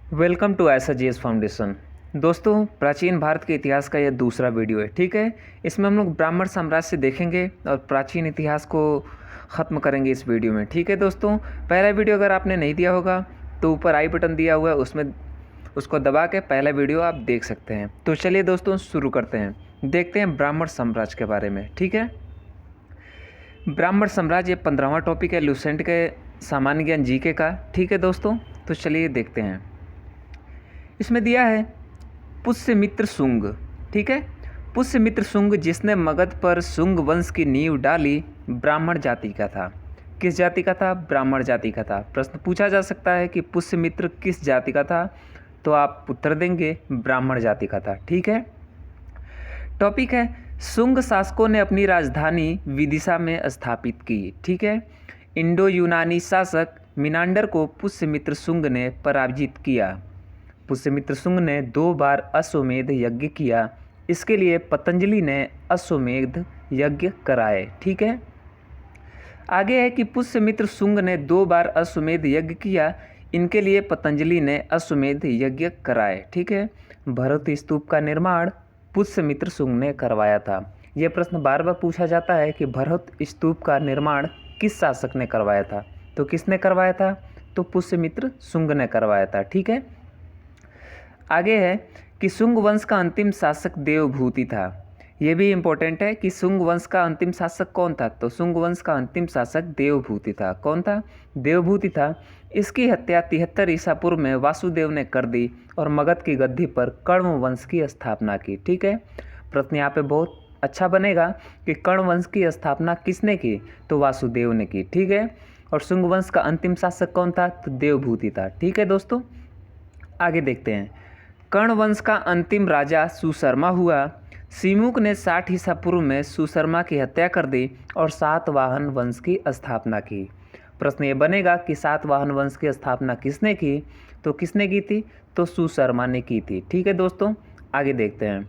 Welcome to एसएजीएस foundation. दोस्तों, प्राचीन भारत के इतिहास का यह दूसरा वीडियो है। ठीक है, इसमें हम लोग ब्राह्मण साम्राज्य से देखेंगे और प्राचीन इतिहास को ख़त्म करेंगे इस वीडियो में। ठीक है दोस्तों, पहला वीडियो अगर आपने नहीं दिया होगा तो ऊपर आई बटन दिया हुआ है, उसमें उसको दबा के पहला वीडियो आप देख सकते हैं। तो चलिए दोस्तों शुरू करते हैं, देखते हैं ब्राह्मण साम्राज्य के बारे में। ठीक है, ब्राह्मण साम्राज्य 15वां टॉपिक है लुसेंट के सामान्य ज्ञान जीके का। ठीक है दोस्तों, तो चलिए देखते हैं। इसमें दिया है पुष्यमित्र शुंग। ठीक है, पुष्यमित्र शुंग जिसने मगध पर शुंग वंश की नींव डाली, ब्राह्मण जाति का था। किस जाति का था? ब्राह्मण जाति का था। प्रश्न पूछा जा सकता है कि पुष्यमित्र किस जाति का था, तो आप उत्तर देंगे ब्राह्मण जाति का था। ठीक है, टॉपिक है शुंग शासकों ने अपनी राजधानी विदिशा में स्थापित की। ठीक है, इंडो यूनानी शासक मिनांडर को पुष्यमित्र शुंग ने पराजित किया। पुष्यमित्र शुंग ने 2 बार अश्वमेध यज्ञ किया। इसके लिए पतंजलि ने अश्वमेध यज्ञ कराए। ठीक है, आगे है कि पुष्यमित्र शुंग ने 2 बार अश्वमेध यज्ञ किया, इनके लिए पतंजलि ने अश्वमेध यज्ञ कराए। ठीक है, भरत स्तूप का निर्माण पुष्यमित्र शुंग ने करवाया था। यह प्रश्न बार बार पूछा जाता है कि भरत स्तूप का निर्माण किस शासक ने करवाया था, तो किसने करवाया था? तो पुष्यमित्र शुंग ने करवाया था। ठीक है, आगे है कि शुंग वंश का अंतिम शासक देवभूति था। यह भी इम्पोर्टेंट है कि शुंग वंश का अंतिम शासक कौन था, तो शुंग वंश का अंतिम शासक देवभूति था। कौन था? देवभूति था। इसकी हत्या 73 ईसा पूर्व में वासुदेव ने कर दी और मगध की गद्दी पर कर्ण वंश की स्थापना की। ठीक है, प्रश्न यहाँ पे बहुत अच्छा बनेगा कि कर्ण वंश की स्थापना किसने की, तो वासुदेव ने की। ठीक है, और शुंग वंश का अंतिम शासक कौन था, तो देवभूति था। ठीक है दोस्तों, आगे देखते हैं। कर्ण वंश का अंतिम राजा सुशर्मा हुआ। सिमुक ने 60 ईसा पूर्व में सुशर्मा की हत्या कर दी और सातवाहन वंश की स्थापना की। प्रश्न ये बनेगा कि सातवाहन वंश की स्थापना किसने की, तो किसने की थी, तो सुशर्मा ने की थी। ठीक है दोस्तों, आगे देखते हैं।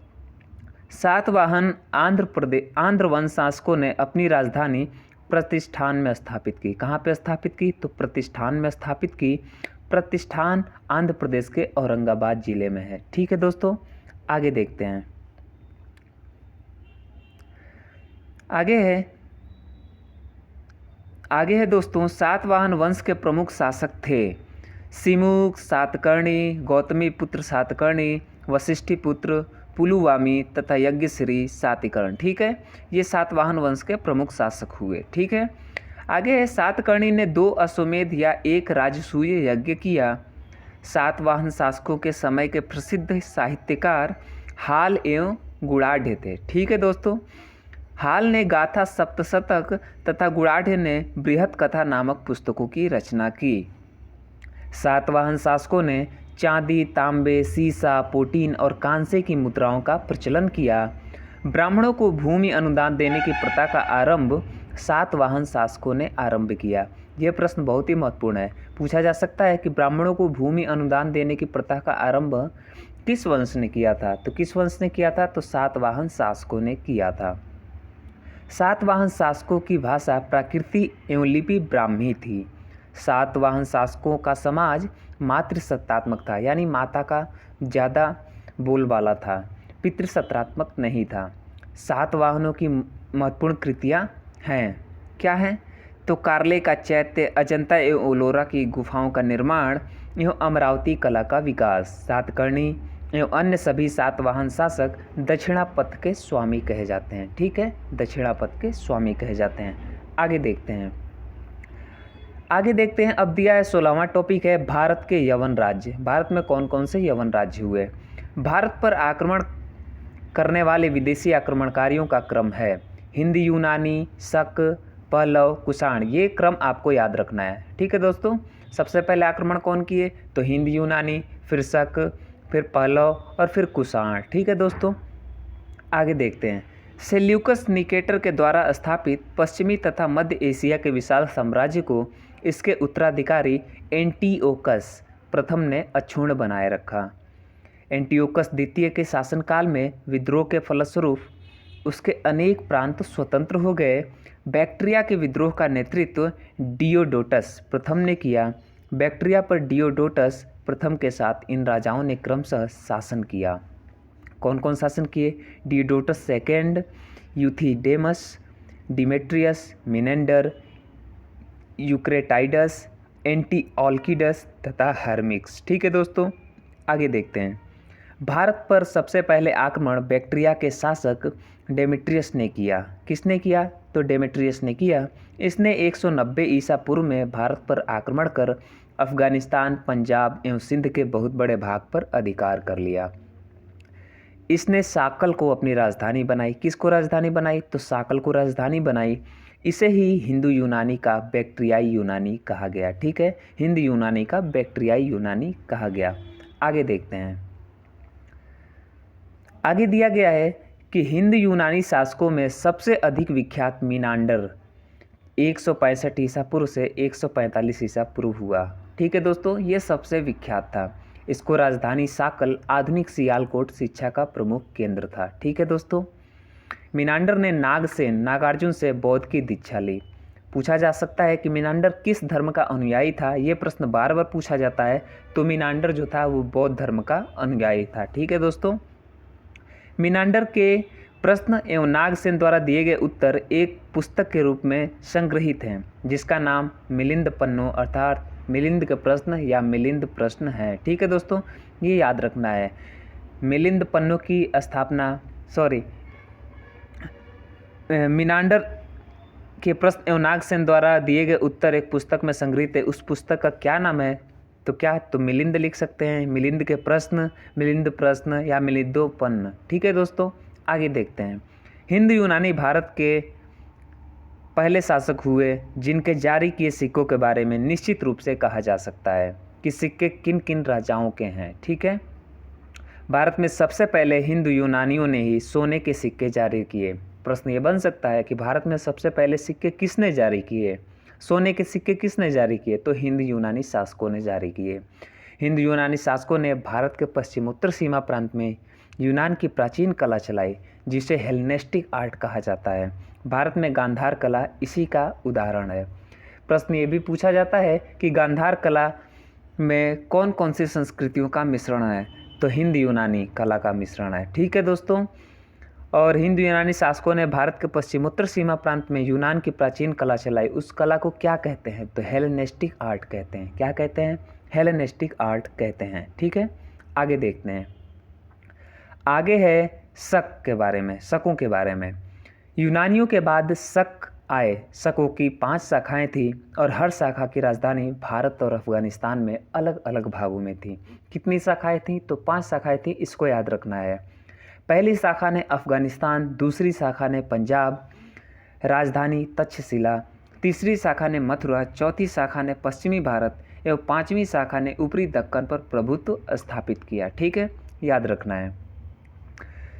सातवाहन आंध्र वंश शासकों ने अपनी राजधानी प्रतिष्ठान में स्थापित की। कहाँ पे स्थापित की, तो प्रतिष्ठान में स्थापित की। प्रतिष्ठान आंध्र प्रदेश के औरंगाबाद जिले में है। ठीक है दोस्तों, आगे देखते हैं। आगे है दोस्तों, सातवाहन वंश के प्रमुख शासक थे सिमुक, सातकर्णी, गौतमी पुत्र सातकर्णी, वशिष्ठी पुत्र पुलुवामी तथा यज्ञश्री सातिकर्ण। ठीक है, ये सातवाहन वंश के प्रमुख शासक हुए। ठीक है, आगे है सातकर्णी ने 2 अश्वमेध या 1 राजसूय यज्ञ किया। सातवाहन शासकों के समय के प्रसिद्ध साहित्यकार हाल एवं गुणाढ़ थे। ठीक है दोस्तों, हाल ने गाथा सप्तशतक तथा गुणाढ़ ने बृहत कथा नामक पुस्तकों की रचना की। सातवाहन शासकों ने चांदी, तांबे, सीसा, पोटीन और कांसे की मुद्राओं का प्रचलन किया। ब्राह्मणों को भूमि अनुदान देने की प्रथा का आरंभ सातवाहन शासकों ने आरंभ किया। यह प्रश्न बहुत ही महत्वपूर्ण है, पूछा जा सकता है कि ब्राह्मणों को भूमि अनुदान देने की प्रथा का आरंभ किस वंश ने किया था, तो किस वंश ने किया था, तो सातवाहन शासकों ने किया था। सातवाहन शासकों की भाषा प्राकृति एवं लिपि ब्राह्मी थी। सातवाहन शासकों का समाज मातृसत्तात्मक था, यानी माता का ज़्यादा बोलबाला था, पितृसत्तात्मक नहीं था। सातवाहनों की महत्वपूर्ण कृतियाँ हैं, क्या हैं, तो कार्ले का चैत्य, अजंता एवं एलोरा की गुफाओं का निर्माण एवं अमरावती कला का विकास। सातकर्णी एवं अन्य सभी सातवाहन शासक दक्षिणापथ के स्वामी कहे जाते हैं। ठीक है, दक्षिणापथ के स्वामी कहे जाते हैं। आगे देखते हैं। अब दिया है 16वां टॉपिक है भारत के यवन राज्य। भारत में कौन कौन से यवन राज्य हुए? भारत पर आक्रमण करने वाले विदेशी आक्रमणकारियों का क्रम है हिंद यूनानी, शक, पल्लव, कुषाण। ये क्रम आपको याद रखना है। ठीक है दोस्तों, सबसे पहले आक्रमण कौन किए, तो हिंद यूनानी, फिर शक, फिर पल्लव और फिर कुषाण। ठीक है दोस्तों, आगे देखते हैं। सेल्यूकस निकेटर के द्वारा स्थापित पश्चिमी तथा मध्य एशिया के विशाल साम्राज्य को इसके उत्तराधिकारी एंटिओकस प्रथम ने अक्षुण्ण बनाए रखा। एंटिओकस द्वितीय के शासनकाल में विद्रोह के फलस्वरूप उसके अनेक प्रांत स्वतंत्र हो गए। बैक्ट्रिया के विद्रोह का नेतृत्व डियोडोटस प्रथम ने किया। बैक्ट्रिया पर डियोडोटस प्रथम के साथ इन राजाओं ने क्रमशः शासन किया। कौन कौन शासन किए? Diodotus second, Euthydemus, Demetrius, Menander, Eucratides, Antialcidas तथा हर्मिक्स। ठीक है दोस्तों, आगे देखते हैं। भारत पर सबसे पहले आक्रमण बैक्ट्रिया के शासक डेमेट्रियस ने किया। किसने किया? तो डेमेट्रियस ने किया। इसने 190 ईसा पूर्व में भारत पर आक्रमण कर अफगानिस्तान, पंजाब एवं सिंध के बहुत बड़े भाग पर अधिकार कर लिया। इसने साकल को अपनी राजधानी बनाई। किसको राजधानी बनाई? तो साकल को राजधानी बनाई। इसे ही हिंदू यूनानी का बैक्ट्रियाई यूनानी कहा गया। ठीक है, हिंद यूनानी का बैक्ट्रियाई यूनानी कहा गया। आगे देखते हैं। आगे दिया गया है कि हिंद यूनानी शासकों में सबसे अधिक विख्यात मीनांडर 165 ईसा पूर्व से 145 ईसा पूर्व हुआ। ठीक है दोस्तों, ये सबसे विख्यात था। इसको राजधानी साकल, आधुनिक सियालकोट शिक्षा का प्रमुख केंद्र था। ठीक है दोस्तों, मीनांडर ने नागसेन, नागार्जुन से बौद्ध की दीक्षा ली। पूछा जा सकता है कि मीनांडर किस धर्म का अनुयायी था। ये प्रश्न बार बार पूछा जाता है। तो मीनांडर जो था वो बौद्ध धर्म का अनुयायी था। ठीक है दोस्तों, मीनांडर के प्रश्न एवं नागसेन द्वारा दिए गए उत्तर एक पुस्तक के रूप में संग्रहित हैं, जिसका नाम मिलिंद पन्नो अर्थात मिलिंद के प्रश्न या मिलिंद प्रश्न है। ठीक है दोस्तों, ये याद रखना है। मिलिंद पन्नो की स्थापना मीनांडर के प्रश्न एवं नागसेन द्वारा दिए गए उत्तर एक पुस्तक में संग्रहित है। उस पुस्तक का क्या नाम है? तो मिलिंद लिख सकते हैं। मिलिंद के प्रश्न, मिलिंद प्रश्न या मिलिंदोपन्न। ठीक है दोस्तों, आगे देखते हैं। हिंद यूनानी भारत के पहले शासक हुए जिनके जारी किए सिक्कों के बारे में निश्चित रूप से कहा जा सकता है कि सिक्के किन किन राजाओं के हैं। ठीक है, भारत में सबसे पहले हिंदू यूनानियों ने ही सोने के सिक्के जारी किए। प्रश्न ये बन सकता है कि भारत में सबसे पहले सिक्के किसने जारी किए? सोने के सिक्के किसने जारी किए? तो हिंद यूनानी शासकों ने जारी किए। हिंद यूनानी शासकों ने भारत के पश्चिमोत्तर सीमा प्रांत में यूनान की प्राचीन कला चलाई, जिसे हेलेनिस्टिक आर्ट कहा जाता है। भारत में गांधार कला इसी का उदाहरण है। प्रश्न ये भी पूछा जाता है कि गांधार कला में कौन कौन सी संस्कृतियों का मिश्रण है? तो हिंद यूनानी कला का मिश्रण है। ठीक है दोस्तों, और हिंद यूनानी शासकों ने भारत के पश्चिमोत्तर सीमा प्रांत में यूनान की प्राचीन कला चलाई। उस कला को क्या कहते हैं? तो हेलेनिस्टिक आर्ट कहते हैं। क्या कहते हैं? हेलेनिस्टिक आर्ट कहते हैं। ठीक है, आगे देखते हैं। आगे है शक के बारे में, शकों के बारे में। यूनानियों के बाद शक आए। शकों की 5 शाखाएं थी और हर शाखा की राजधानी भारत और अफगानिस्तान में अलग अलग भागों में थी। कितनी शाखाएं थी? तो 5 शाखाएं थी। इसको याद रखना है। पहली शाखा ने अफगानिस्तान, दूसरी शाखा ने पंजाब, राजधानी तक्षशिला, तीसरी शाखा ने मथुरा, चौथी शाखा ने पश्चिमी भारत एवं 5वीं शाखा ने ऊपरी दक्कन पर प्रभुत्व स्थापित किया। ठीक है, याद रखना है।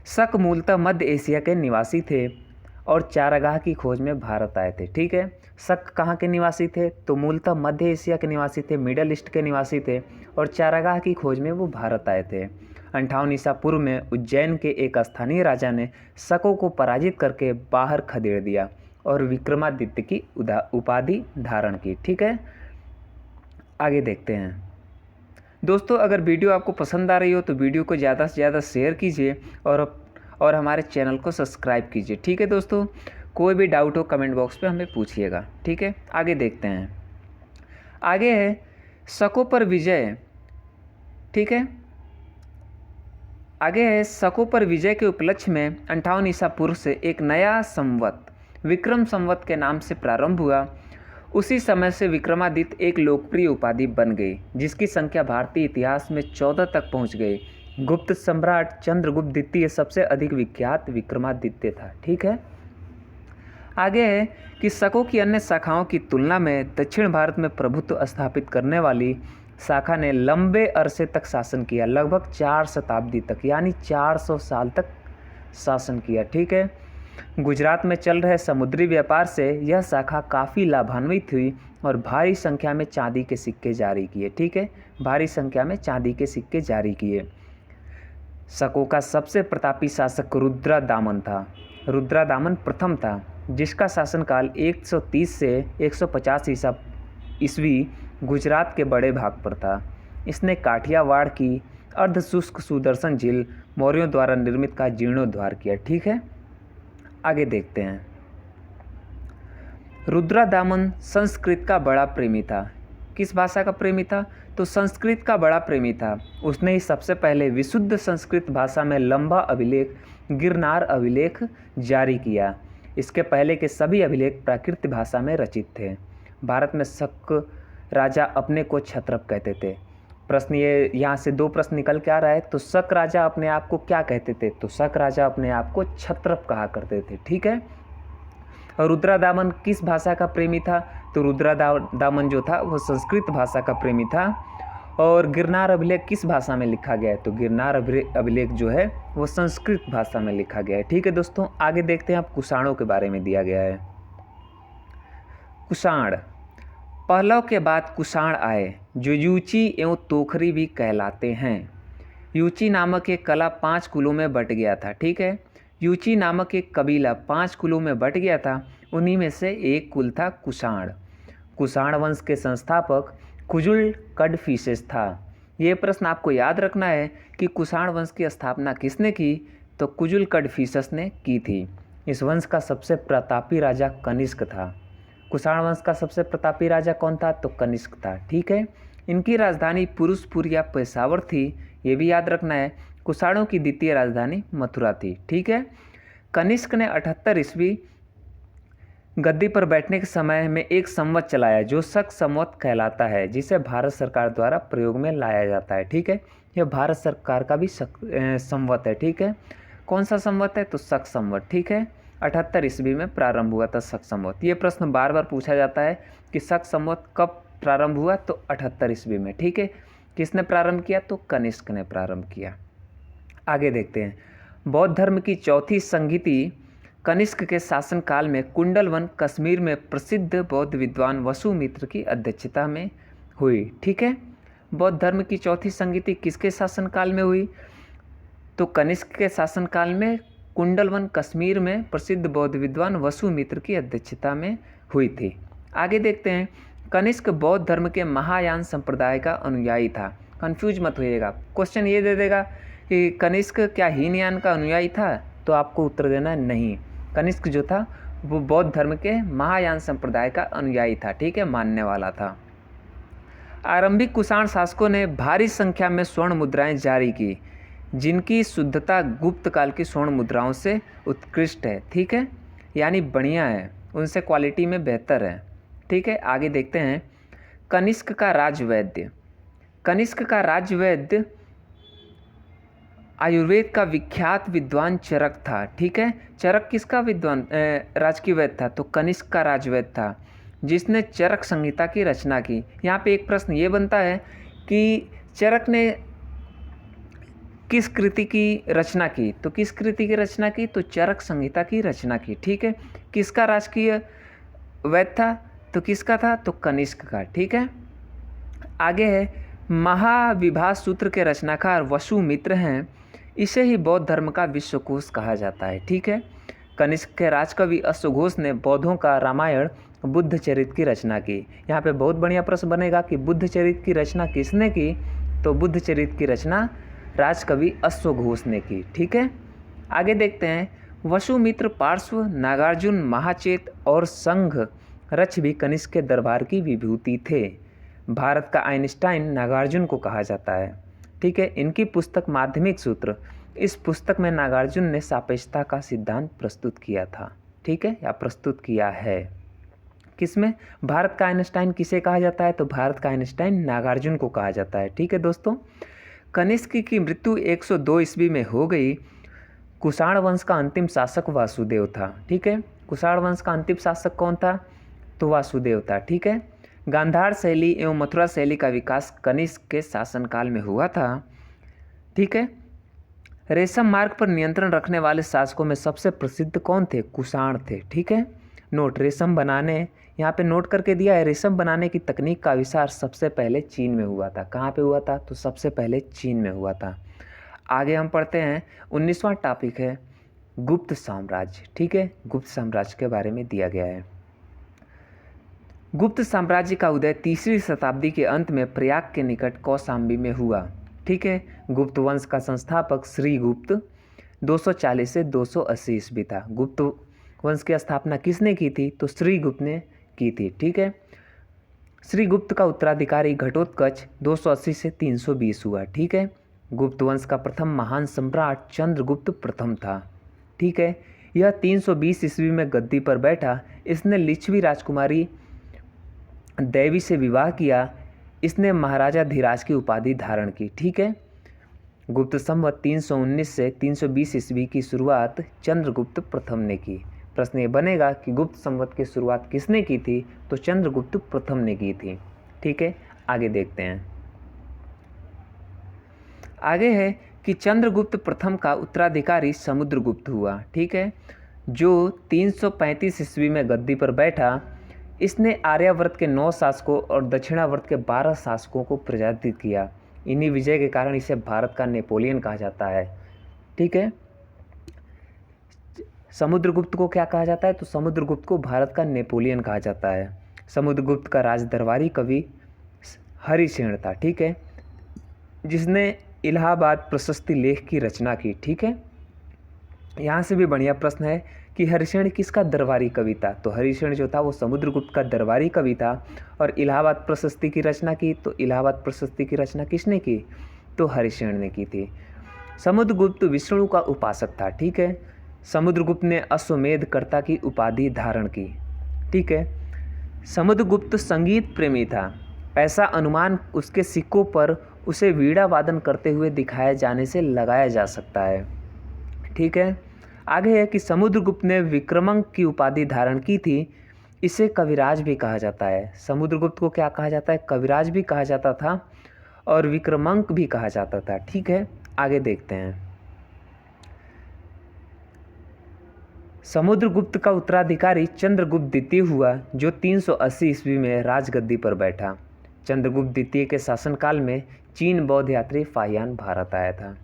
शक मूलतः मध्य एशिया के निवासी थे और चारागाह की खोज में भारत आए थे। ठीक है, शक कहाँ के निवासी थे? तो मूलतः मध्य एशिया के निवासी थे, मिडल ईस्ट के निवासी थे और चारागाह की खोज में वो भारत आए थे। 58 ईसा पूर्व में उज्जैन के एक स्थानीय राजा ने शकों को पराजित करके बाहर खदेड़ दिया और विक्रमादित्य की उपाधि धारण की। ठीक है, आगे देखते हैं। दोस्तों, अगर वीडियो आपको पसंद आ रही हो तो वीडियो को ज़्यादा से ज़्यादा शेयर कीजिए और हमारे चैनल को सब्सक्राइब कीजिए। ठीक है दोस्तों, कोई भी डाउट हो कमेंट बॉक्स पे हमें पूछिएगा। ठीक है, आगे देखते हैं। आगे है शकों पर विजय। ठीक है, आगे है शकों पर विजय के उपलक्ष्य में 58 ईसा पूर्व से एक नया संवत विक्रम संवत के नाम से प्रारंभ हुआ। उसी समय से विक्रमादित्य एक लोकप्रिय उपाधि बन गई, जिसकी संख्या भारतीय इतिहास में 14 तक पहुंच गई। गुप्त सम्राट चंद्रगुप्त द्वितीय सबसे अधिक विख्यात विक्रमादित्य था। ठीक है, आगे है कि शकों की अन्य शाखाओं की तुलना में दक्षिण भारत में प्रभुत्व स्थापित करने वाली शाखा ने लंबे अरसे तक शासन किया, लगभग 4 शताब्दी तक, यानी 400 साल तक शासन किया। ठीक है, गुजरात में चल रहे समुद्री व्यापार से यह शाखा काफ़ी लाभान्वित हुई और भारी संख्या में चांदी के सिक्के जारी किए। ठीक है, भारी संख्या में चांदी के सिक्के जारी किए। शकों का सबसे प्रतापी शासक रुद्रदामन था। रुद्रदामन प्रथम था, जिसका शासनकाल 130 से 150 ईस्वी गुजरात के बड़े भाग पर था। इसने काठियावाड़ की अर्धशुष्क सुदर्शन झील मौर्यों द्वारा निर्मित का जीर्णोद्धार किया। ठीक है, आगे देखते हैं। रुद्रदामन संस्कृत का बड़ा प्रेमी था। किस भाषा का प्रेमी था? तो संस्कृत का बड़ा प्रेमी था। उसने ही सबसे पहले विशुद्ध संस्कृत भाषा में लंबा अभिलेख गिरनार अभिलेख जारी किया। इसके पहले के सभी अभिलेख प्राकृत भाषा में रचित थे। भारत में शक राजा अपने को क्षत्रप कहते थे। प्रश्न ये यहाँ से दो प्रश्न निकल के आ रहा है। तो शक राजा अपने आप को क्या कहते थे? तो शक राजा अपने आप को क्षत्रप कहा करते थे। ठीक है, और रुद्रदामन किस भाषा का प्रेमी था? तो रुद्रदामन जो था वो संस्कृत भाषा का प्रेमी था। और गिरनार अभिलेख किस भाषा में लिखा गया है? तो गिरनार अभिलेख जो है वो संस्कृत भाषा में लिखा गया है। ठीक है दोस्तों, आगे देखते हैं। आप कुषाणों के बारे में दिया गया है। कुषाण, पहलव के बाद कुषाण आए जो यूची एवं तोखरी भी कहलाते हैं। यूची नामक एक कला 5 कुलों में बट गया था। ठीक है, यूची नामक एक कबीला 5 कुलों में बट गया था। उन्हीं में से एक कुल था कुषाण। कुषाण वंश के संस्थापक कुजुल कडफिसेस था। ये प्रश्न आपको याद रखना है कि कुषाण वंश की स्थापना किसने की? तो कुजुल कडफिसेस ने की थी। इस वंश का सबसे प्रतापी राजा कनिष्क था। कुषाण वंश का सबसे प्रतापी राजा कौन था? तो कनिष्क था। ठीक है, इनकी राजधानी पुरुषपुर या पेशावर थी। ये भी याद रखना है। कुषाणों की द्वितीय राजधानी मथुरा थी। ठीक है, कनिष्क ने 78 ईस्वी गद्दी पर बैठने के समय में एक संवत चलाया जो शक संवत कहलाता है, जिसे भारत सरकार द्वारा प्रयोग में लाया जाता है। ठीक है, यह भारत सरकार का भी संवत है। ठीक है, कौन सा संवत है? तो शक संवत। ठीक है, 78 ईस्वी में प्रारंभ हुआ था शक संवत। ये प्रश्न बार बार पूछा जाता है कि शक संवत कब प्रारंभ हुआ? तो 78 ईस्वी में। ठीक है, किसने प्रारंभ किया? तो कनिष्क ने प्रारंभ किया। आगे देखते हैं। बौद्ध धर्म की चौथी संगीति कनिष्क के शासनकाल में कुंडलवन कश्मीर में प्रसिद्ध बौद्ध विद्वान वसुमित्र की अध्यक्षता में हुई। ठीक है, बौद्ध धर्म की चौथी संगीति किसके शासनकाल में हुई? तो कनिष्क के शासनकाल में कुंडलवन कश्मीर में प्रसिद्ध बौद्ध विद्वान वसुमित्र की अध्यक्षता में हुई थी। आगे देखते हैं। कनिष्क बौद्ध धर्म के महायान संप्रदाय का अनुयायी था। कंफ्यूज मत होइएगा, क्वेश्चन ये दे देगा कि कनिष्क क्या हीनयान का अनुयायी था? तो आपको उत्तर देना है नहीं। कनिष्क जो था वो बौद्ध धर्म के महायान संप्रदाय का अनुयायी था। ठीक है, मानने वाला था। आरंभिक कुषाण शासकों ने भारी संख्या में स्वर्ण मुद्राएं जारी की, जिनकी शुद्धता गुप्त काल की स्वर्ण मुद्राओं से उत्कृष्ट है। ठीक है, यानी बढ़िया है, उनसे क्वालिटी में बेहतर है। ठीक है, आगे देखते हैं। कनिष्क का राजवैद्य। कनिष्क का राजवैद्य आयुर्वेद का विख्यात विद्वान चरक था। ठीक है, चरक किसका विद्वान राजकीय वैद्य था? तो कनिष्क का राजवैद्य था, जिसने चरक संहिता की रचना की। यहाँ पे एक प्रश्न ये बनता है कि चरक ने किस कृति की रचना की? तो किस कृति की रचना की? तो चरक संहिता की रचना की। ठीक है, किसका राजकीय वैद्य था? तो किसका था? तो कनिष्क का। ठीक है, आगे है। महाविभा सूत्र के रचनाकार वसुमित्र हैं। इसे ही बौद्ध धर्म का विश्वकोश कहा जाता है। ठीक है, कनिष्क के राजकवि अश्वघोष ने बौद्धों का रामायण बुद्ध चरित की रचना की। यहाँ पे बहुत बढ़िया प्रश्न बनेगा कि बुद्ध चरित की रचना किसने की? तो बुद्ध चरित की रचना राजकवि अश्वघोष ने की। ठीक है, आगे देखते हैं। वसुमित्र पार्श्व नागार्जुन महाचेत और संघ रच भी कनिष्क के दरबार की विभूति थे। भारत का आइंस्टाइन नागार्जुन को कहा जाता है। ठीक है, इनकी पुस्तक माध्यमिक सूत्र, इस पुस्तक में नागार्जुन ने सापेक्षता का सिद्धांत प्रस्तुत किया था। ठीक है, या प्रस्तुत किया है। किसमें? भारत का आइंस्टाइन किसे कहा जाता है? तो भारत का आइंस्टाइन नागार्जुन को कहा जाता है। ठीक है दोस्तों, कनिष्क की मृत्यु 102 ईस्वी में हो गई। कुषाण वंश का अंतिम शासक वासुदेव था। ठीक है, कुषाण वंश का अंतिम शासक कौन था? तो वासुदेव था। ठीक है, गांधार शैली एवं मथुरा शैली का विकास कनिष्क के शासनकाल में हुआ था। ठीक है, रेशम मार्ग पर नियंत्रण रखने वाले शासकों में सबसे प्रसिद्ध कौन थे? कुषाण थे। ठीक है, नोट, रेशम बनाने, यहाँ पे नोट करके दिया है। रेशम बनाने की तकनीक का आविष्कार सबसे पहले चीन में हुआ था। कहाँ पे हुआ था? तो सबसे पहले चीन में हुआ था। आगे हम पढ़ते हैं। 19वां टॉपिक है गुप्त साम्राज्य। ठीक है, गुप्त साम्राज्य के बारे में दिया गया है। गुप्त साम्राज्य का उदय तीसरी शताब्दी के अंत में प्रयाग के निकट कौशाम्बी में हुआ। ठीक है, गुप्त वंश का संस्थापक श्रीगुप्त 240 से 280 ईस्वी था। गुप्त वंश की स्थापना किसने की थी? तो श्रीगुप्त ने की थी। ठीक है, श्रीगुप्त का उत्तराधिकारी घटोत्कच 280 से 320 हुआ। ठीक है, गुप्त वंश का प्रथम महान सम्राट चंद्रगुप्त प्रथम था। ठीक है, यह 320 ईस्वी में गद्दी पर बैठा। इसने लिच्छवी राजकुमारी देवी से विवाह किया। इसने महाराजा धीराज की उपाधि धारण की। ठीक है, गुप्त संवत 319 से 320 ईस्वी की शुरुआत चंद्रगुप्त प्रथम ने की। प्रश्न ये बनेगा कि गुप्त संवत की शुरुआत किसने की थी? तो चंद्रगुप्त प्रथम ने की थी। ठीक है, आगे देखते हैं। आगे है कि चंद्रगुप्त प्रथम का उत्तराधिकारी समुद्रगुप्त हुआ। ठीक है, जो 335 ईस्वी में गद्दी पर बैठा। इसने आर्यावर्त के 9 शासकों और दक्षिणावर्त के 12 शासकों को पराजित किया। इन्हीं विजय के कारण इसे भारत का नेपोलियन कहा जाता है। ठीक है, समुद्रगुप्त को क्या कहा जाता है? तो समुद्रगुप्त को भारत का नेपोलियन कहा जाता है। समुद्रगुप्त का राजदरबारी कवि हरिसेन था। ठीक है, जिसने इलाहाबाद प्रशस्ति लेख की रचना की। ठीक है, यहाँ से भी बढ़िया प्रश्न है कि हरिसेन किसका दरबारी कवि था? तो हरिसेन जो था वो समुद्रगुप्त का दरबारी कवि था। और इलाहाबाद प्रशस्ति की रचना की। तो इलाहाबाद प्रशस्ति की रचना किसने की? तो हरिसेन ने की थी। समुद्रगुप्त विष्णु का उपासक था। ठीक है, समुद्रगुप्त ने अश्वमेध कर्ता की उपाधि धारण की। ठीक है, समुद्रगुप्त संगीत प्रेमी था। ऐसा अनुमान उसके सिक्कों पर उसे वीणा वादन करते हुए दिखाए जाने से लगाया जा सकता है। ठीक है, आगे है कि समुद्रगुप्त ने विक्रमांक की उपाधि धारण की थी। इसे कविराज भी कहा जाता है। समुद्रगुप्त को क्या कहा जाता है? कविराज भी कहा जाता था और विक्रमांक भी कहा जाता था। ठीक है, आगे देखते हैं। समुद्रगुप्त का उत्तराधिकारी चंद्रगुप्त द्वितीय हुआ, जो 380 ईस्वी में राजगद्दी पर बैठा। चंद्रगुप्त द्वितीय के शासनकाल में चीन बौद्ध यात्री फाहियान भारत आया था।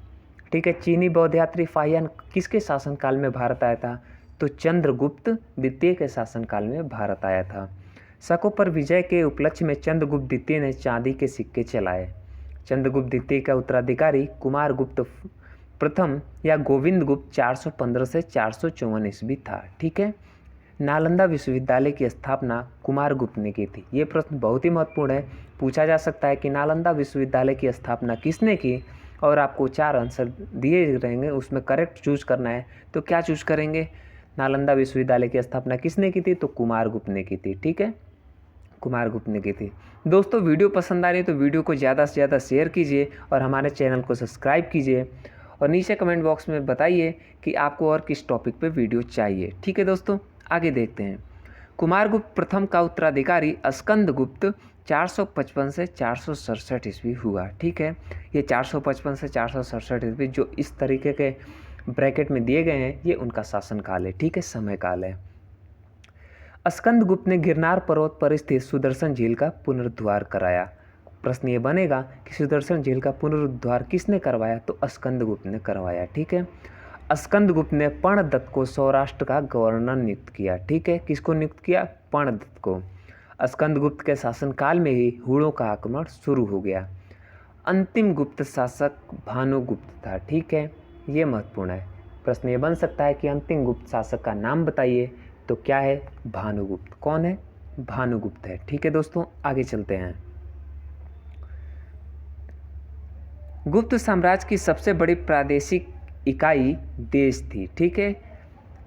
ठीक है, चीनी बौद्ध यात्री फाहियान किसके शासनकाल में भारत आया था? तो चंद्रगुप्त द्वितीय के शासनकाल में भारत आया था। शकों पर विजय के उपलक्ष्य में चंद्रगुप्त द्वितीय ने चांदी के सिक्के चलाए। चंद्रगुप्त द्वितीय का उत्तराधिकारी कुमारगुप्त प्रथम या गोविंद गुप्त 415 से 454 ईस्वी था। ठीक है, नालंदा विश्वविद्यालय की स्थापना कुमारगुप्त ने की थी। ये प्रश्न बहुत ही महत्वपूर्ण है, पूछा जा सकता है कि नालंदा विश्वविद्यालय की स्थापना किसने की, और आपको 4 आंसर दिए रहेंगे, उसमें करेक्ट चूज करना है। तो क्या चूज करेंगे? नालंदा विश्वविद्यालय की स्थापना किसने की थी? तो कुमारगुप्त ने की थी। ठीक है, कुमारगुप्त ने की थी। दोस्तों, वीडियो पसंद आ रही है तो वीडियो को ज़्यादा से ज़्यादा शेयर कीजिए और हमारे चैनल को सब्सक्राइब कीजिए और नीचे कमेंट बॉक्स में बताइए कि आपको और किस टॉपिक पे वीडियो चाहिए। ठीक है दोस्तों, आगे देखते हैं। कुमारगुप्त प्रथम का उत्तराधिकारी स्कंदगुप्त 455 से 467 ईस्वी हुआ। ठीक है, ये 455 से 467 ईस्वी जो इस तरीके के ब्रैकेट में दिए गए हैं, ये उनका शासनकाल है। ठीक है, समय काल है। स्कंदगुप्त ने गिरनार पर्वत पर स्थित सुदर्शन झील का पुनरुद्धार कराया। प्रश्न ये बनेगा कि सुदर्शन झील का पुनरुद्धार किसने करवाया? तो स्कंदगुप्त ने करवाया। ठीक है, स्कंदगुप्त ने पर्णदत्त को सौराष्ट्र का गवर्नर नियुक्त किया। ठीक है, किसको नियुक्त किया? पर्णदत्त को। स्कंदगुप्त के शासनकाल में ही हुणों का आक्रमण शुरू हो गया। अंतिम गुप्त शासक भानुगुप्त था। ठीक है, ये महत्वपूर्ण है। प्रश्न ये बन सकता है कि अंतिम गुप्त शासक का नाम बताइए, तो क्या है? भानुगुप्त। कौन है? भानुगुप्त है। ठीक है दोस्तों, आगे चलते हैं। गुप्त साम्राज्य की सबसे बड़ी प्रादेशिक इकाई देश थी। ठीक है,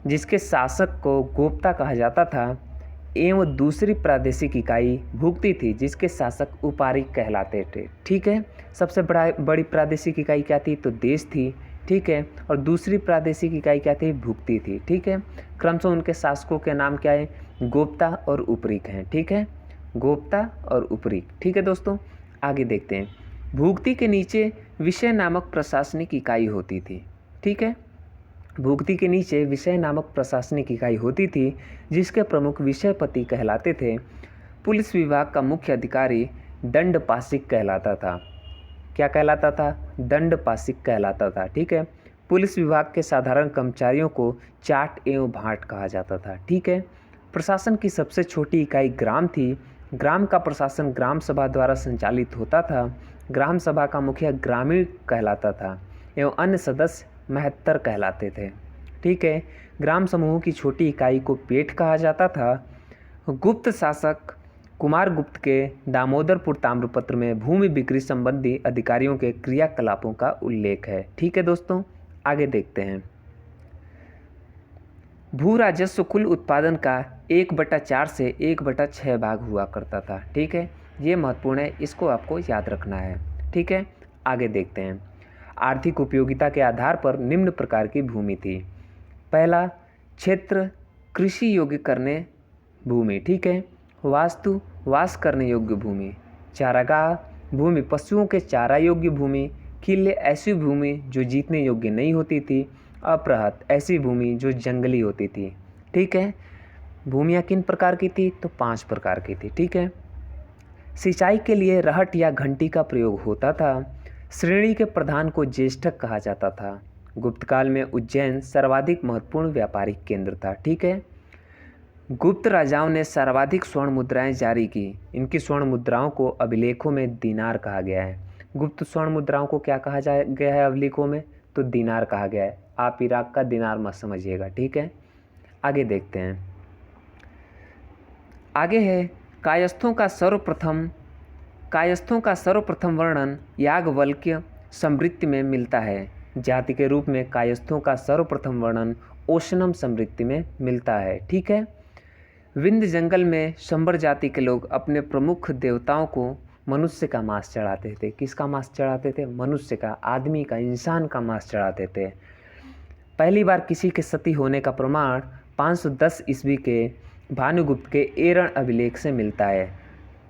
जिसके शासक को गोप्ता कहा जाता था, एवं दूसरी प्रादेशिक इकाई भुक्ती थी, जिसके शासक उपारिक कहलाते थे। ठीक है, सबसे बड़ी प्रादेशिक इकाई क्या थी? तो देश थी। ठीक है, और दूसरी प्रादेशिक इकाई क्या थी? भुक्ती थी। ठीक है, क्रमशः उनके शासकों के नाम क्या है? गोप्ता और उपरीक हैं। ठीक है, गोप्ता और उपरीक। ठीक है दोस्तों, आगे देखते हैं। भुक्ती के नीचे विषय नामक प्रशासनिक इकाई होती थी। ठीक है, भुक्ती के नीचे विषय नामक प्रशासनिक इकाई होती थी, जिसके प्रमुख विषयपति कहलाते थे। पुलिस विभाग का मुख्य अधिकारी दंडपाशिक कहलाता था। क्या कहलाता था? दंडपाशिक कहलाता था। ठीक है, पुलिस विभाग के साधारण कर्मचारियों को चाट एवं भाट कहा जाता था। ठीक है, प्रशासन की सबसे छोटी इकाई ग्राम थी, ग्राम का प्रशासन ग्राम सभा द्वारा संचालित होता था। ग्राम सभा का मुखिया ग्रामीण कहलाता था एवं अन्य सदस्य महत्तर कहलाते थे। ठीक है। ग्राम समूह की छोटी इकाई को पेठ कहा जाता था। गुप्त शासक कुमार गुप्त के दामोदरपुर ताम्रपत्र में भूमि बिक्री संबंधी अधिकारियों के क्रियाकलापों का उल्लेख है। ठीक है दोस्तों, आगे देखते हैं। भू राजस्व कुल उत्पादन का 1/4 से 1/6 भाग हुआ करता था। ठीक है, ये महत्वपूर्ण है, इसको आपको याद रखना है। ठीक है, आगे देखते हैं। आर्थिक उपयोगिता के आधार पर निम्न प्रकार की भूमि थी। पहला क्षेत्र कृषि योग्य करने भूमि। ठीक है। वास्तु वास करने योग्य भूमि। चारागाह भूमि पशुओं के चारा योग्य भूमि। किले ऐसी भूमि जो जीतने योग्य नहीं होती थी। अपरहत ऐसी भूमि जो जंगली होती थी। ठीक है। भूमियाँ किन प्रकार की थी? तो 5 प्रकार की थी। ठीक है। सिंचाई के लिए रहट या घंटी का प्रयोग होता था। श्रेणी के प्रधान को ज्येष्ठक कहा जाता था। गुप्त काल में उज्जैन सर्वाधिक महत्वपूर्ण व्यापारिक केंद्र था। ठीक है। गुप्त राजाओं ने सर्वाधिक स्वर्ण मुद्राएं जारी की। इनकी स्वर्ण मुद्राओं को अभिलेखों में दीनार कहा गया है। गुप्त स्वर्ण मुद्राओं को क्या कहा गया है अभिलेखों में? तो दीनार कहा गया है। आप इराक का दीनार मत समझिएगा। ठीक है, आगे देखते हैं। आगे है कायस्थों का सर्वप्रथम वर्णन याज्ञवल्क्य समृद्धि में मिलता है। जाति के रूप में कायस्थों का सर्वप्रथम वर्णन ओशनम समृद्धि में मिलता है। ठीक है। विंध्य जंगल में शंबर जाति के लोग अपने प्रमुख देवताओं को मनुष्य का मांस चढ़ाते थे। किसका मांस चढ़ाते थे? मनुष्य का, आदमी का, इंसान का मांस चढ़ाते थे। पहली बार किसी के सती होने का प्रमाण 510 ईस्वी के भानुगुप्त के एरण अभिलेख से मिलता है।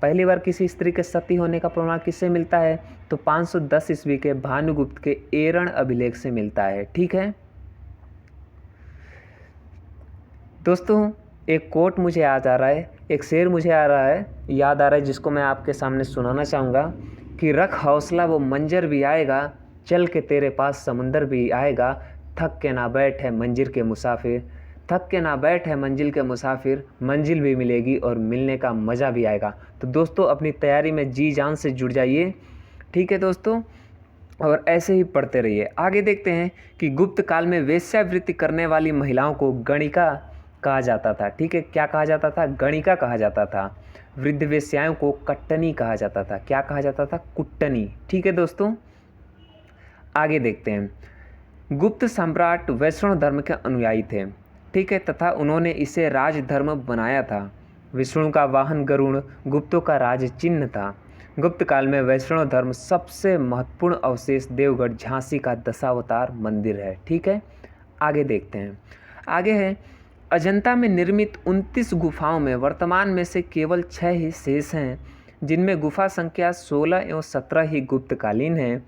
पहली बार किसी स्त्री के सती होने का प्रमाण किससे मिलता है? तो 510 ईस्वी के भानुगुप्त के एरण अभिलेख से मिलता है। ठीक है दोस्तों, एक कोट मुझे याद आ रहा है, एक शेर मुझे याद आ रहा है जिसको मैं आपके सामने सुनाना चाहूँगा कि रख हौसला वो मंजर भी आएगा, चल के तेरे पास समुंदर भी आएगा, थक के ना बैठ है मंजिल के मुसाफिर, थक के ना बैठ है मंजिल के मुसाफिर, मंजिल भी मिलेगी और मिलने का मज़ा भी आएगा। तो दोस्तों अपनी तैयारी में जी जान से जुड़ जाइए। ठीक है दोस्तों, और ऐसे ही पढ़ते रहिए। आगे देखते हैं कि गुप्त काल में वेश्यावृत्ति करने वाली महिलाओं को गणिका कहा जाता था। ठीक है, क्या कहा जाता था? गणिका कहा जाता था। वृद्ध वेश्याओं को कट्टनी कहा जाता था। क्या कहा जाता था? कुट्टनी। ठीक है दोस्तों, आगे देखते हैं। गुप्त सम्राट वैष्णव धर्म के अनुयायी थे। ठीक है, तथा उन्होंने इसे राजधर्म बनाया था। विष्णु का वाहन गरुड़ गुप्तों का राज चिन्ह था। गुप्त काल में वैष्णव धर्म सबसे महत्वपूर्ण अवशेष देवगढ़ झांसी का दशावतार मंदिर है। ठीक है, आगे देखते हैं। आगे है अजंता में निर्मित 29 गुफाओं में वर्तमान में से केवल 6 ही शेष हैं, जिनमें गुफा संख्या 16 एवं 17 ही गुप्तकालीन है।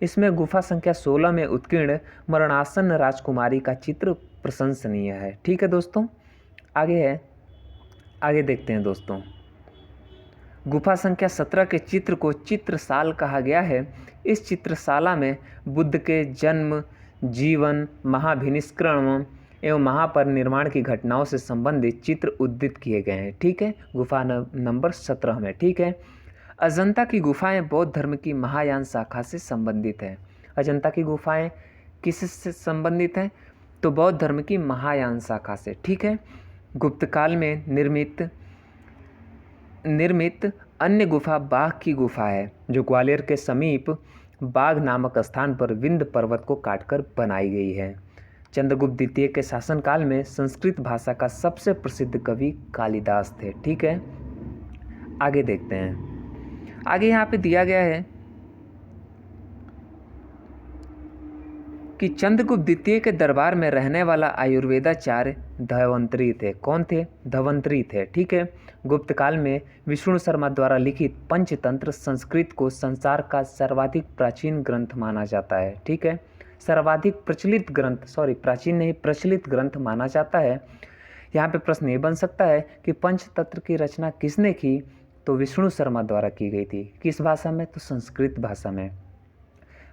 इसमें गुफा संख्या 16 में उत्कीर्ण मरणासन राजकुमारी का चित्र प्रशंसनीय है। ठीक है दोस्तों, आगे देखते हैं दोस्तों। गुफा संख्या 17 के चित्र को चित्रशाल कहा गया है। इस चित्रशाला में बुद्ध के जन्म, जीवन, महाभिनिष्क्रमण एवं महापरिनिर्वाण की घटनाओं से संबंधित चित्र उद्धृत किए गए हैं। ठीक है, गुफा नंबर 17 में। ठीक है, अजंता की गुफाएं बौद्ध धर्म की महायान शाखा से संबंधित है। अजंता की गुफाएं किससे संबंधित हैं? तो बौद्ध धर्म की महायान शाखा से। ठीक है, गुप्त काल में निर्मित अन्य गुफा बाघ की गुफा है, जो ग्वालियर के समीप बाघ नामक स्थान पर विंध्य पर्वत को काटकर बनाई गई है। चंद्रगुप्त द्वितीय के शासनकाल में संस्कृत भाषा का सबसे प्रसिद्ध कवि कालिदास थे। ठीक है, आगे देखते हैं। आगे यहाँ पे दिया गया है कि चंद्रगुप्त द्वितीय के दरबार में रहने वाला आयुर्वेदाचार्य धवंतरी थे। कौन थे? धवंतरी थे। ठीक है, गुप्त काल में विष्णु शर्मा द्वारा लिखित पंचतंत्र संस्कृत को संसार का सर्वाधिक प्राचीन ग्रंथ माना जाता है। ठीक है, सर्वाधिक प्रचलित ग्रंथ, प्राचीन नहीं, प्रचलित ग्रंथ माना जाता है। यहाँ पे प्रश्न ये बन सकता है कि पंचतंत्र की रचना किसने की? तो विष्णु शर्मा द्वारा की गई थी। किस भाषा में? तो संस्कृत भाषा में।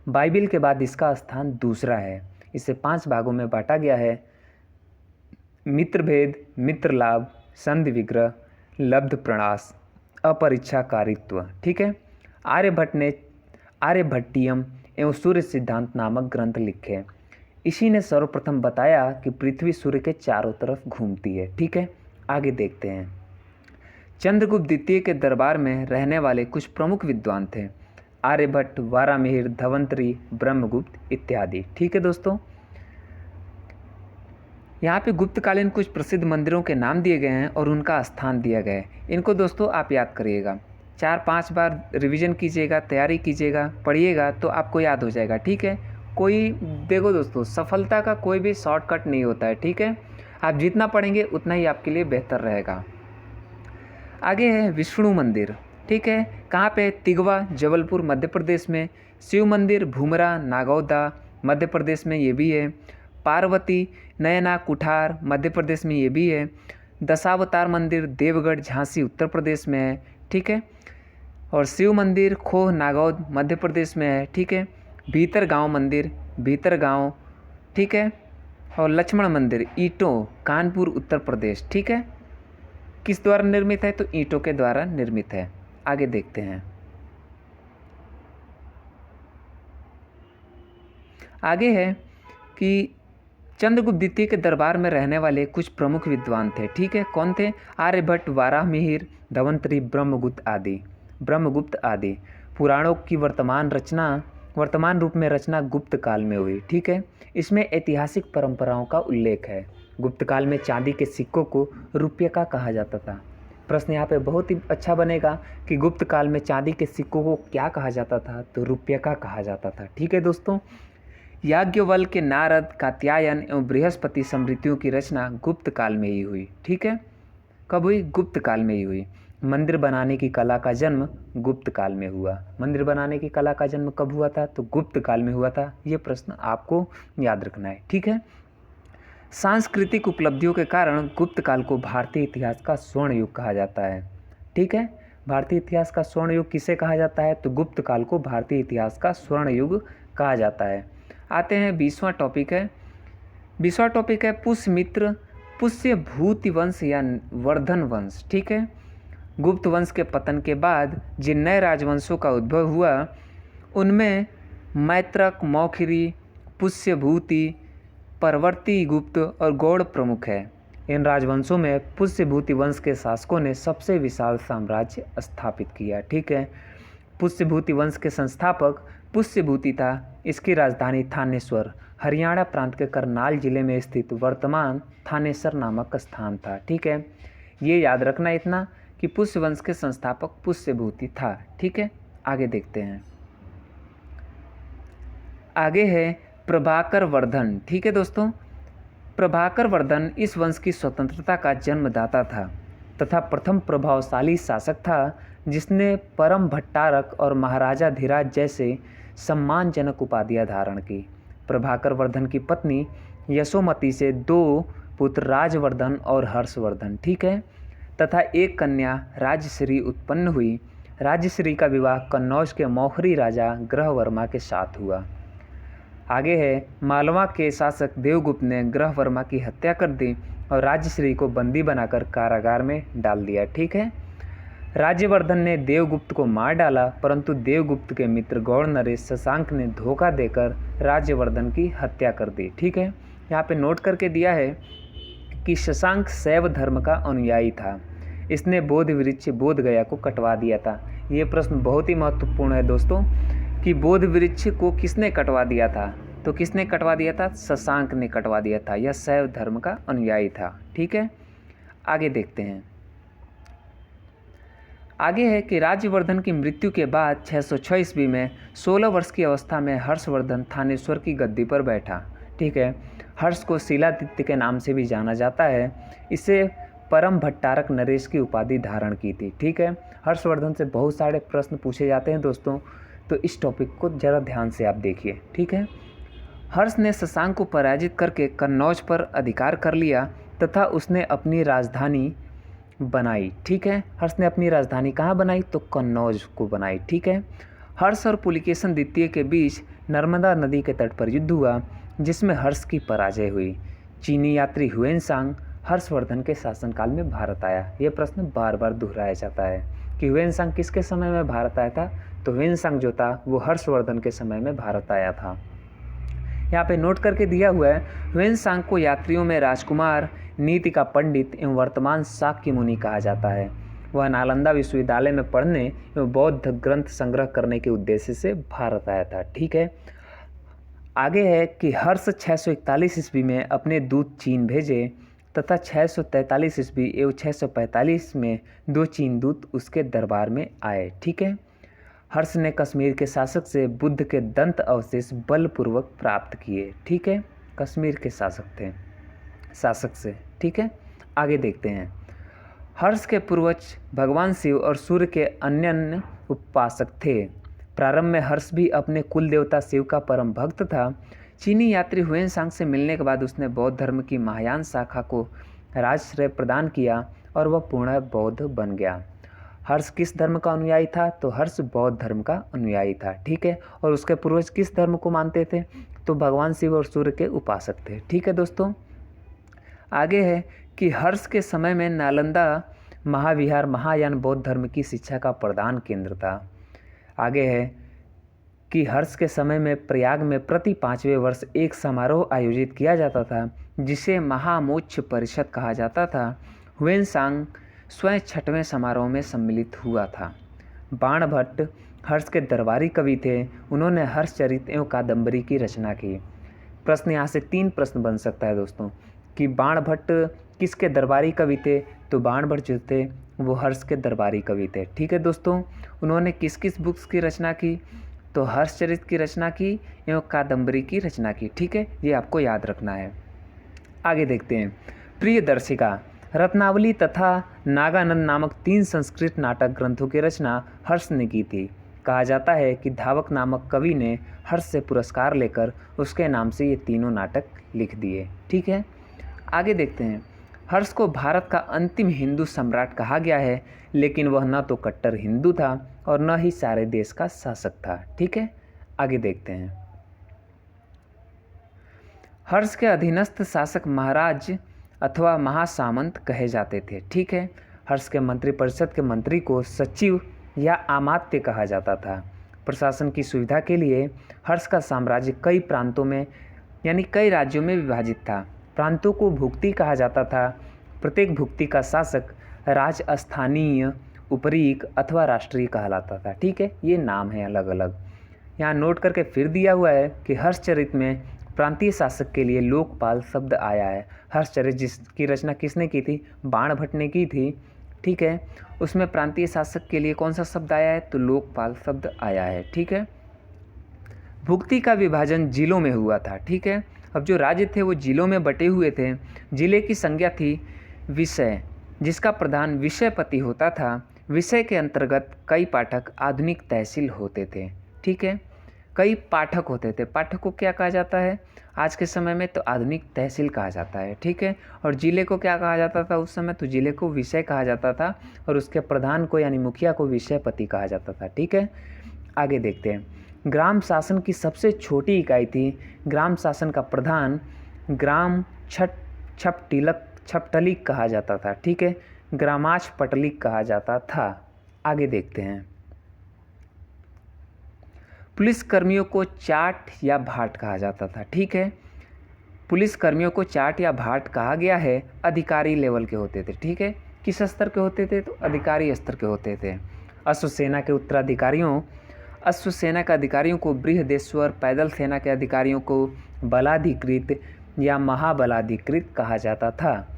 बाइबिल के बाद इसका स्थान दूसरा है। इसे 5 भागों में बांटा गया है। मित्रभेद, मित्रलाभ, संधि विग्रह, लब्ध प्रणास, अपरिच्छाकारित्व। ठीक है। आर्यभट्ट ने आर्यभट्टियम एवं सूर्य सिद्धांत नामक ग्रंथ लिखे। इसी ने सर्वप्रथम बताया कि पृथ्वी सूर्य के चारों तरफ घूमती है। ठीक है, आगे देखते हैं। चंद्रगुप्त द्वितीय के दरबार में रहने वाले कुछ प्रमुख विद्वान थे। आर्यभट्ट, वारामिहिर, धवंतरी, ब्रह्मगुप्त इत्यादि। ठीक है दोस्तों, यहाँ पे गुप्तकालीन कुछ प्रसिद्ध मंदिरों के नाम दिए गए हैं और उनका स्थान दिया गया है। इनको दोस्तों आप याद करिएगा, 4-5 बार रिवीजन कीजिएगा, तैयारी कीजिएगा, पढ़िएगा तो आपको याद हो जाएगा। ठीक है, कोई देखो दोस्तों, सफलता का कोई भी शॉर्टकट नहीं होता है। ठीक है, आप जितना पढ़ेंगे उतना ही आपके लिए बेहतर रहेगा। आगे है विष्णु मंदिर। ठीक है, कहाँ पे? तिगवा, जबलपुर, मध्य प्रदेश में। शिव मंदिर भूमरा, नागौदा, मध्य प्रदेश में ये भी है। पार्वती नयना, कुठार, मध्य प्रदेश में ये भी है। दशावतार मंदिर देवगढ़, झांसी, उत्तर प्रदेश में है। ठीक है, और शिव मंदिर खोह, नागौद, मध्य प्रदेश में है। ठीक है, भीतर गांव मंदिर, भीतर गांव। ठीक है, और लक्ष्मण मंदिर ईंटों, कानपुर, उत्तर प्रदेश। ठीक है, किस द्वारा निर्मित है? तो ईंटों के द्वारा निर्मित है। आगे देखते हैं। आगे है कि चंद्रगुप्त द्वितीय के दरबार में रहने वाले कुछ प्रमुख विद्वान थे। ठीक है, कौन थे? आर्यभट्ट, वारामिहिर, धवंतरी, ब्रह्मगुप्त आदि। पुराणों की वर्तमान रूप में रचना गुप्त काल में हुई। ठीक है, इसमें ऐतिहासिक परंपराओं का उल्लेख है। गुप्त काल में चांदी के सिक्कों को रुपये का कहा जाता था। प्रश्न यहाँ पे बहुत ही अच्छा बनेगा कि गुप्त काल में चांदी के सिक्कों को क्या कहा जाता था? तो रुपये का कहा जाता था। ठीक है दोस्तों, याज्ञवल्क्य, नारद, कात्यायन एवं बृहस्पति स्मृतियों की रचना गुप्त काल में ही हुई। ठीक है, कब हुई? गुप्त काल में ही हुई। मंदिर बनाने की कला का जन्म गुप्त काल में हुआ। मंदिर बनाने की कला का जन्म कब हुआ था? तो गुप्त काल में हुआ था। ये प्रश्न आपको याद रखना है। ठीक है, सांस्कृतिक उपलब्धियों के कारण गुप्त काल को भारतीय इतिहास का स्वर्ण युग कहा जाता है। ठीक है, भारतीय इतिहास का स्वर्ण युग किसे कहा जाता है? तो गुप्त काल को भारतीय इतिहास का स्वर्ण युग कहा जाता है। आते हैं 20वां टॉपिक है। 20वां टॉपिक है पुष्यमित्र, पुष्यभूति वंश या वर्धन वंश। ठीक है, गुप्त वंश के पतन के बाद जिन नए राजवंशों का उद्भव हुआ उनमें मैत्रक, मौखरी, पुष्यभूति, परवर्ती गुप्त और गौड़ प्रमुख है। इन राजवंशों में पुष्यभूति वंश के शासकों ने सबसे विशाल साम्राज्य स्थापित किया। ठीक है, पुष्यभूति वंश के संस्थापक पुष्यभूति था। इसकी राजधानी थानेश्वर, हरियाणा प्रांत के करनाल जिले में स्थित वर्तमान थानेसर नामक स्थान था। ठीक है, ये याद रखना इतना कि पुष्य वंश के संस्थापक पुष्यभूति था। ठीक है, आगे देखते हैं। आगे है प्रभाकर वर्धन। ठीक है दोस्तों, प्रभाकर वर्धन इस वंश की स्वतंत्रता का जन्मदाता था तथा प्रथम प्रभावशाली शासक था जिसने परम भट्टारक और महाराजा धीराज जैसे सम्मानजनक उपाधियां धारण की। प्रभाकर वर्धन की पत्नी यशोमती से 2 पुत्र राजवर्धन और हर्षवर्धन, ठीक है, तथा एक कन्या राजश्री उत्पन्न हुई। राजश्री का विवाह कन्नौज के मौखरी राजा ग्रहवर्मा के साथ हुआ। आगे है मालवा के शासक देवगुप्त ने ग्रहवर्मा की हत्या कर दी और राजश्री को बंदी बनाकर कारागार में डाल दिया। ठीक है, राज्यवर्धन ने देवगुप्त को मार डाला, परंतु देवगुप्त के मित्र गौड़ नरेश शशांक ने धोखा देकर राज्यवर्धन की हत्या कर दी। ठीक है, यहाँ पे नोट करके दिया है कि शशांक शैव धर्म का अनुयायी था। इसने बोध वृक्ष बोध गया को कटवा दिया था। ये प्रश्न बहुत ही महत्वपूर्ण है दोस्तों कि बोध वृक्ष को किसने कटवा दिया था? तो किसने कटवा दिया था? शशांक ने कटवा दिया था। यह शैव धर्म का अनुयायी था। ठीक है, आगे देखते हैं। आगे है कि राज्यवर्धन की मृत्यु के बाद 606 ईस्वी में 16 वर्ष की अवस्था में हर्षवर्धन थानेश्वर की गद्दी पर बैठा। ठीक है, हर्ष को शिलादित्य के नाम से भी जाना जाता है। इसे परम भट्टारक नरेश की उपाधि धारण की थी। ठीक है, हर्षवर्धन से बहुत सारे प्रश्न पूछे जाते हैं दोस्तों, तो इस टॉपिक को ज़रा ध्यान से आप देखिए। ठीक है, हर्ष ने शशांक को पराजित करके कन्नौज पर अधिकार कर लिया तथा उसने अपनी राजधानी बनाई। ठीक है, हर्ष ने अपनी राजधानी कहाँ बनाई? तो कन्नौज को बनाई। ठीक है, हर्ष और पुलिकेशन द्वितीय के बीच नर्मदा नदी के तट पर युद्ध हुआ जिसमें हर्ष की पराजय हुई। चीनी यात्री हुएनसांग हर्षवर्धन के शासनकाल में भारत आया। यह प्रश्न बार बार दोहराया जाता है कि ह्वेनसांग किसके समय में भारत आया था, तो ह्वेनसांग जो था वो हर्षवर्धन के समय में भारत आया था। यहाँ पे नोट करके दिया हुआ है, ह्वेनसांग को यात्रियों में राजकुमार, नीति का पंडित एवं वर्तमान शाक्य मुनि कहा जाता है। वह नालंदा विश्वविद्यालय में पढ़ने एवं बौद्ध ग्रंथ संग्रह करने के उद्देश्य से भारत आया था। ठीक है, आगे है कि हर्ष 641 ईस्वी में अपने दूत चीन भेजे तथा 643 ईस्वी एवं 645 में 2 चीन दूत उसके दरबार में आए। ठीक है, हर्ष ने कश्मीर के शासक से बुद्ध के दंत अवशेष बलपूर्वक प्राप्त किए। ठीक है, कश्मीर के शासक से। ठीक है, आगे देखते हैं। हर्ष के पूर्वज भगवान शिव और सूर्य के अन्य उपासक थे। प्रारंभ में हर्ष भी अपने कुल देवता शिव का परम भक्त था। चीनी यात्री ह्वेनसांग से मिलने के बाद उसने बौद्ध धर्म की महायान शाखा को राजश्रय प्रदान किया और वह पूर्ण बौद्ध बन गया। हर्ष किस धर्म का अनुयायी था, तो हर्ष बौद्ध धर्म का अनुयायी था। ठीक है, और उसके पूर्वज किस धर्म को मानते थे, तो भगवान शिव और सूर्य के उपासक थे। ठीक है दोस्तों, आगे है कि हर्ष के समय में नालंदा महाविहार महायान बौद्ध धर्म की शिक्षा का प्रधान केंद्र था। आगे है कि हर्ष के समय में प्रयाग में प्रति 5वें वर्ष एक समारोह आयोजित किया जाता था जिसे महामोक्ष परिषद कहा जाता था। ह्वेनसांग स्वयं 6वें समारोह में सम्मिलित हुआ था। बाणभट्ट हर्ष के दरबारी कवि थे। उन्होंने हर्षचरित एवं कादंबरी की रचना की। प्रश्न यहाँ से 3 प्रश्न बन सकता है दोस्तों कि बाणभट्ट किसके दरबारी कवि थे, तो बाणभट्ट जो थे वो हर्ष के दरबारी कवि थे। ठीक है दोस्तों, उन्होंने किस किस बुक्स की रचना की, तो हर्षचरित की रचना की एवं कादंबरी की रचना की। ठीक है, ये आपको याद रखना है। आगे देखते हैं। प्रियदर्शिका, रत्नावली तथा नागानंद नामक 3 संस्कृत नाटक ग्रंथों की रचना हर्ष ने की थी। कहा जाता है कि धावक नामक कवि ने हर्ष से पुरस्कार लेकर उसके नाम से ये तीनों नाटक लिख दिए। ठीक है, आगे देखते हैं। हर्ष को भारत का अंतिम हिंदू सम्राट कहा गया है, लेकिन वह न तो कट्टर हिंदू था और न ही सारे देश का शासक था। ठीक है, आगे देखते हैं। हर्ष के अधीनस्थ शासक महाराज अथवा महासामंत कहे जाते थे। ठीक है, हर्ष के मंत्रिपरिषद के मंत्री को सचिव या अमात्य कहा जाता था। प्रशासन की सुविधा के लिए हर्ष का साम्राज्य कई प्रांतों में यानी कई राज्यों में विभाजित था। प्रांतों को भुक्ति कहा जाता था। प्रत्येक भुक्ति का शासक राजस्थानीय, उपरीक अथवा राष्ट्रीय कहलाता था। ठीक है, ये नाम है अलग अलग। यहाँ नोट करके फिर दिया हुआ है कि हर्षचरित में प्रांतीय शासक के लिए लोकपाल शब्द आया है। हर्षचरित जिसकी रचना किसने की थी, बाणभट्ट ने की थी। ठीक है, उसमें प्रांतीय शासक के लिए कौन सा शब्द आया है, तो लोकपाल शब्द आया है। ठीक है, भुक्ति का विभाजन जिलों में हुआ था। ठीक है, अब जो राज्य थे वो जिलों में बटे हुए थे। जिले की संज्ञा थी विषय, जिसका प्रधान विषयपति होता था। विषय के अंतर्गत कई पाठक आधुनिक तहसील होते थे। ठीक है, कई पाठक होते थे। पाठक को क्या कहा जाता है आज के समय में, तो आधुनिक तहसील कहा जाता है। ठीक है, और जिले को क्या कहा जाता था उस समय, तो जिले को विषय कहा जाता था और उसके प्रधान को यानी मुखिया को विषयपति कहा जाता था। ठीक है, आगे देखते हैं। ग्राम शासन की सबसे छोटी इकाई थी। ग्राम शासन का प्रधान ग्राम छपटलिक कहा जाता था। ठीक है, ग्रामाच पटलिक कहा जाता था। आगे देखते हैं। पुलिस कर्मियों को चाट या भाट कहा जाता था। ठीक है, पुलिस कर्मियों को चाट या भाट कहा गया है। अधिकारी लेवल के होते थे। ठीक है, किस स्तर के होते थे, तो अधिकारी स्तर के होते थे। अश्वसेना के उत्तराधिकारियों अश्वसेना के अधिकारियों को बृहदेश्वर, पैदल सेना के अधिकारियों को बलाधिकृत या महाबलाधिकृत कहा जाता था।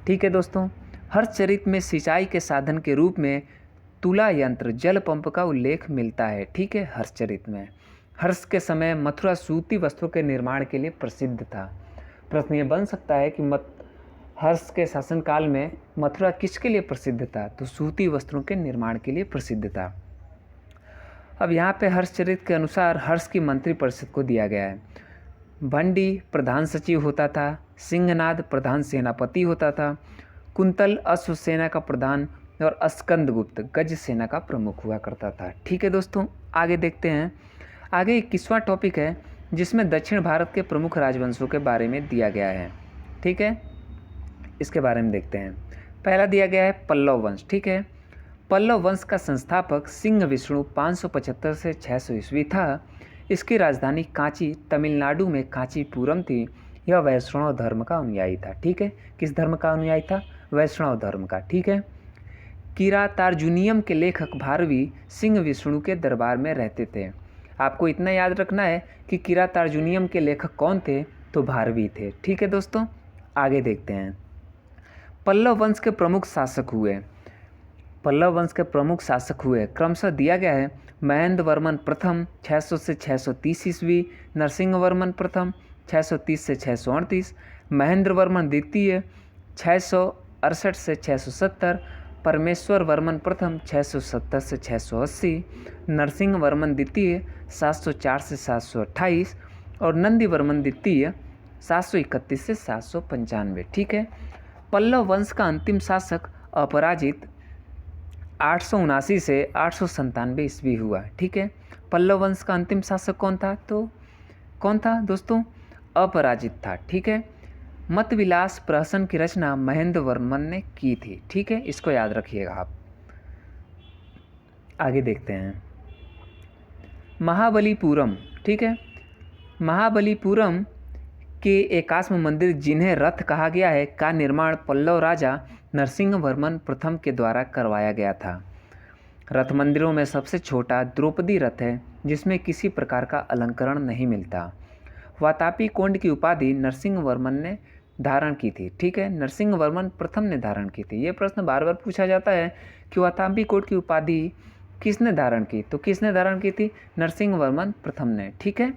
ठीक है दोस्तों, हर्षचरित में सिंचाई के साधन के रूप में तुला यंत्र, जल पंप का उल्लेख मिलता है। ठीक है, हर्षचरित में। हर्ष के समय मथुरा सूती वस्त्रों के निर्माण के लिए प्रसिद्ध था। प्रश्न ये बन सकता है कि हर्ष के शासनकाल में मथुरा किसके लिए प्रसिद्ध था, तो सूती वस्त्रों के निर्माण के लिए प्रसिद्ध था। अब यहाँ पे हर्षचरित के अनुसार हर्ष की मंत्रिपरिषद को दिया गया है। भंडी प्रधान सचिव होता था। सिंहनाद प्रधान सेनापति होता था। कुंतल अश्वसेना का प्रधान और स्कंदगुप्त गज सेना का प्रमुख हुआ करता था। ठीक है दोस्तों, आगे देखते हैं। आगे 21वां टॉपिक है जिसमें दक्षिण भारत के प्रमुख राजवंशों के बारे में दिया गया है। ठीक है, इसके बारे में देखते हैं। पहला दिया गया है पल्लव वंश। ठीक है, पल्लव वंश का संस्थापक सिंह विष्णु 575 से 600 ईस्वी था। इसकी राजधानी कांची तमिलनाडु में कांचीपुरम थी। यह वैष्णव धर्म का अनुयायी था। ठीक है, किस धर्म का अनुयायी था? वैष्णव धर्म का। ठीक है। किरातार्जुनीयम के लेखक भारवी सिंह विष्णु के दरबार में रहते थे। आपको इतना याद रखना है कि किरातार्जुनीयम के लेखक कौन थे? तो भारवी थे। ठीक है दोस्तों, आगे देखते हैं। पल्लव वंश के प्रमुख शासक हुए। पल्लव वंश के प्रमुख शासक हुए क्रमशः दिया गया है। महेंद्र वर्मन प्रथम 600 से 630 ईस्वी, नरसिंह वर्मन प्रथम 630 से 638, महेंद्र वर्मन द्वितीय 668 से 670, परमेश्वर वर्मन प्रथम 670 से 680, नरसिंह वर्मन द्वितीय 704 से 728 और नंदी वर्मन द्वितीय 731 से 795। ठीक है। पल्लव वंश का अंतिम शासक अपराजित 879 से 897 ईस्वी हुआ। ठीक है। पल्लव वंश का अंतिम शासक कौन था? तो कौन था दोस्तों? अपराजित था। ठीक है। मत विलास प्रहसन की रचना महेंद्र वर्मन ने की थी। ठीक है, इसको याद रखिएगा आप। आगे देखते हैं। महाबलीपुरम। ठीक है। महाबलीपुरम के एकाश्म मंदिर, जिन्हें रथ कहा गया है, का निर्माण पल्लव राजा नरसिंह वर्मन प्रथम के द्वारा करवाया गया था। रथ मंदिरों में सबसे छोटा द्रौपदी रथ है, जिसमें किसी प्रकार का अलंकरण नहीं मिलता। वातापी कोंड की उपाधि नरसिंह वर्मन ने धारण की थी। ठीक है, नरसिंह वर्मन प्रथम ने धारण की थी। ये प्रश्न बार बार पूछा जाता है कि वातापी कोंड की उपाधि किसने धारण की? तो किसने धारण की थी? नरसिंह वर्मन प्रथम ने। ठीक है,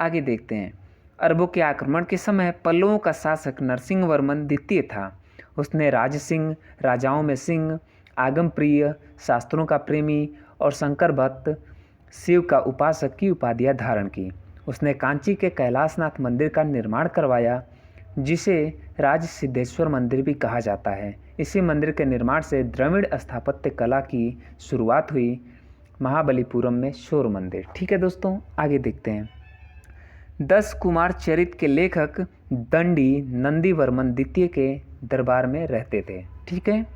आगे देखते हैं। अरबों के आक्रमण के समय पल्लवों का शासक नरसिंह वर्मन द्वितीय था। उसने राज सिंह, राजाओं में सिंह, आगम प्रिय, शास्त्रों का प्रेमी और शंकर भक्त, शिव का उपासक की उपाधियां धारण की। उसने कांची के कैलाशनाथ मंदिर का निर्माण करवाया, जिसे राज सिद्धेश्वर मंदिर भी कहा जाता है। इसी मंदिर के निर्माण से द्रविड़ स्थापत्य कला की शुरुआत हुई। महाबलीपुरम में शोर मंदिर। ठीक है दोस्तों, आगे देखते हैं। 10 कुमार चरित के लेखक दंडी नंदी वर्मन द्वितीय के दरबार में रहते थे। ठीक है,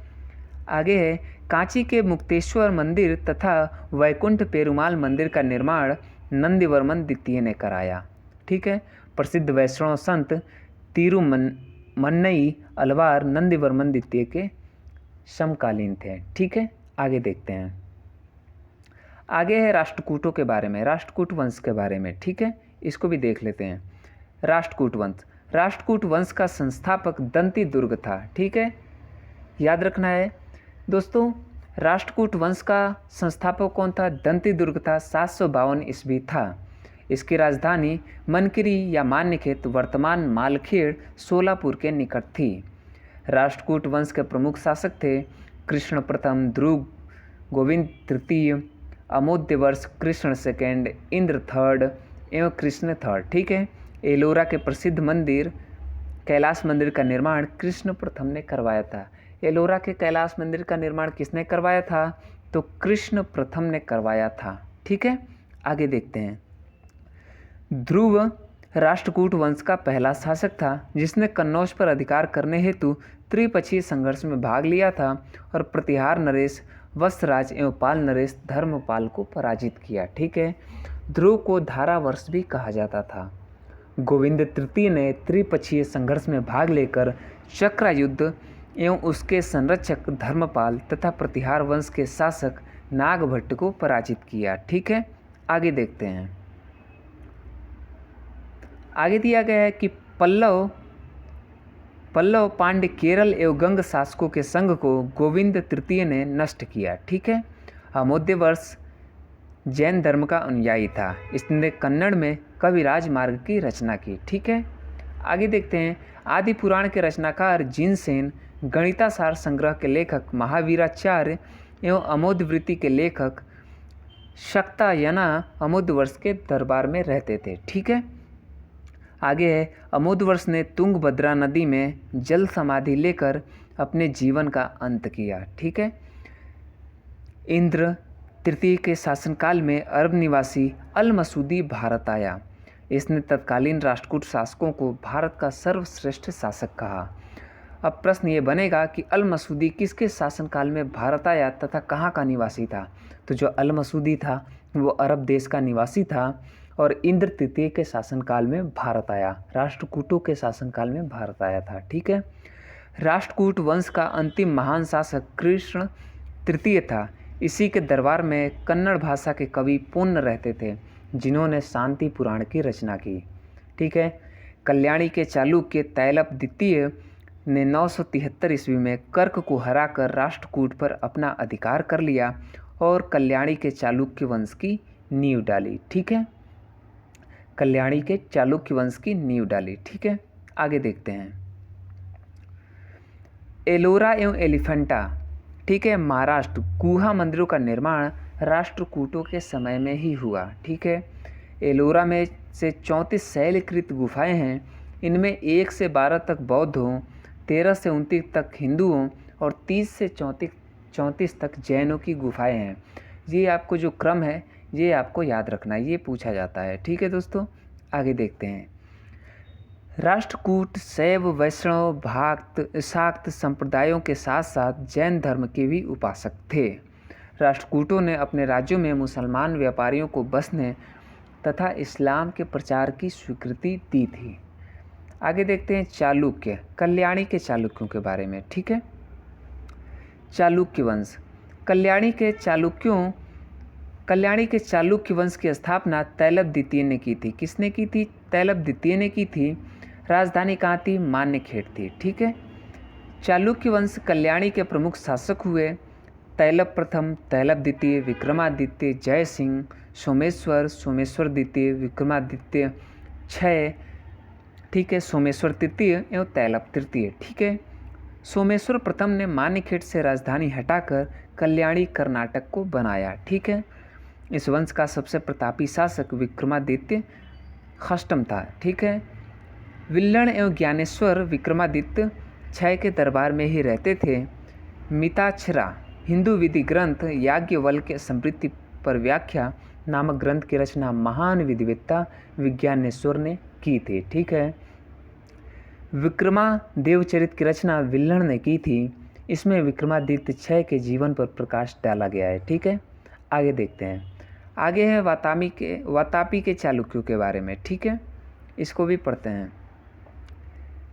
आगे है। कांची के मुक्तेश्वर मंदिर तथा वैकुंठ पेरुमाल मंदिर का निर्माण नंदीवर्मन द्वितीय ने कराया। ठीक है, प्रसिद्ध वैष्णव संत तिरुमन्नई अलवार नंदीवर्मन द्वितीय के समकालीन थे। ठीक है, आगे देखते हैं। आगे है राष्ट्रकूटों के बारे में, राष्ट्रकूट वंश के बारे में। ठीक है, इसको भी देख लेते हैं। राष्ट्रकूट वंश। राष्ट्रकूट वंश का संस्थापक दंती दुर्ग था। ठीक है, याद रखना है दोस्तों। राष्ट्रकूट वंश का संस्थापक कौन था? दंती दुर्ग था। 752 ईस्वी था। इसकी राजधानी मनकिरी या मान्यखेत, वर्तमान मालखेड़, सोलापुर के निकट थी। राष्ट्रकूट वंश के प्रमुख शासक थे कृष्ण प्रथम, ध्रुव गोविंद तृतीय, अमोद्य वर्ष कृष्ण सेकेंड, इंद्र थर्ड एवं कृष्ण थर्ड। ठीक है, एलोरा के प्रसिद्ध मंदिर कैलाश मंदिर का निर्माण कृष्ण प्रथम ने करवाया था। एलोरा के कैलाश मंदिर का निर्माण किसने करवाया था? तो कृष्ण प्रथम ने करवाया था। ठीक है, आगे देखते हैं। ध्रुव राष्ट्रकूट वंश का पहला शासक था, जिसने कन्नौज पर अधिकार करने हेतु त्रिपक्षीय संघर्ष में भाग लिया था और प्रतिहार नरेश वत्सराज एवं पाल नरेश धर्मपाल को पराजित किया। ठीक है, ध्रुव को धारावर्ष भी कहा जाता था। गोविंद तृतीय ने त्रिपक्षीय संघर्ष में भाग लेकर चक्रा युद्ध एवं उसके संरक्षक धर्मपाल तथा प्रतिहार वंश के शासक नागभट्ट को पराजित किया। ठीक है, आगे देखते हैं। आगे दिया गया है कि पल्लव पांड्य केरल एवं गंग शासकों के संघ को गोविंद तृतीय ने नष्ट किया। ठीक है, अमोद्य वर्ष जैन धर्म का अनुयायी था। इसने कन्नड़ में कविराज मार्ग की रचना की। ठीक है, आगे देखते हैं। आदि पुराण के रचनाकार जिनसेन, गणितासार संग्रह के लेखक महावीराचार्य एवं अमोद वृत्ति के लेखक शक्तायना अमोद वर्ष के दरबार में रहते थे। ठीक है, आगे है। अमोद वर्ष ने तुंगभद्रा नदी में जल समाधि लेकर अपने जीवन का अंत किया। ठीक है, इंद्र तृतीय के शासनकाल में अरब निवासी अल मसूदी भारत आया। इसने तत्कालीन राष्ट्रकूट शासकों को भारत का सर्वश्रेष्ठ शासक कहा। अब प्रश्न ये बनेगा कि अल मसूदी किसके शासनकाल में भारत आया तथा कहाँ का निवासी था। तो जो अल मसूदी था वो अरब देश का निवासी था और इंद्र तृतीय के शासनकाल में भारत आया, राष्ट्रकूटों के शासनकाल में भारत आया था। ठीक है। राष्ट्रकूट वंश का अंतिम महान शासक कृष्ण तृतीय था। इसी के दरबार में कन्नड़ भाषा के कवि पुण्य रहते थे, जिन्होंने शांति पुराण की रचना की। ठीक है। कल्याणी के चालुक्य तैलप द्वितीय ने 973 ईस्वी में कर्क को हराकर राष्ट्रकूट पर अपना अधिकार कर लिया और कल्याणी के चालुक्य वंश की नींव डाली। ठीक है। कल्याणी के चालुक्य वंश की नींव डाली। ठीक है। आगे देखते हैं। एलोरा एवं एलिफेंटा, ठीक है, महाराष्ट्र, गुहा मंदिरों का निर्माण राष्ट्रकूटों के समय में ही हुआ। ठीक है। एलोरा में से 34 शैलकृत गुफाएं हैं। इनमें 1 से 12 तक बौद्धों, 13 से 29 तक हिंदुओं और 30 से 34 तक जैनों की गुफाएं हैं। ये आपको जो क्रम है ये आपको याद रखना है, ये पूछा जाता है। ठीक है दोस्तों, आगे देखते हैं। राष्ट्रकूट शैव, वैष्णव, भाक्त, शाक्त संप्रदायों के साथ साथ जैन धर्म के भी उपासक थे। राष्ट्रकूटों ने अपने राज्यों में मुसलमान व्यापारियों को बसने तथा इस्लाम के प्रचार की स्वीकृति दी थी। आगे देखते हैं चालुक्य, कल्याणी के चालुक्यों के बारे में। ठीक है। चालुक्य वंश, कल्याणी के चालुक्य वंश की स्थापना तैलप द्वितीय ने की थी। किसने की थी? तैलप द्वितीय ने की थी। राजधानी कहाँ थी? मान्यखेड़ थी। ठीक है। चालुक्य वंश कल्याणी के प्रमुख शासक हुए तैलप प्रथम, तैलप द्वितीय, विक्रमादित्य, जय सिंह, सोमेश्वर द्वितीय, विक्रमादित्य 6, ठीक है, सोमेश्वर तृतीय एवं तैलप तृतीय। ठीक है। सोमेश्वर प्रथम ने मान्यखेड़ से राजधानी हटाकर कल्याणी कर्नाटक को बनाया। ठीक है। इस वंश का सबसे प्रतापी शासक विक्रमादित्य षष्ठम था। ठीक है। विल्लण एवं ज्ञानेश्वर विक्रमादित्य 6 के दरबार में ही रहते थे। मिताक्षरा हिंदू विधि ग्रंथ याज्ञवल्क्य समृद्धि पर व्याख्या नामक ग्रंथ की रचना महान विधिवेत्ता विज्ञानेश्वर ने की थी। ठीक है। विक्रमादेवचरित की रचना विल्हण ने की थी। इसमें विक्रमादित्य 6 के जीवन पर प्रकाश डाला गया है। ठीक है। आगे देखते हैं। आगे है वातापी के चालुक्यों के बारे में। ठीक है, इसको भी पढ़ते हैं।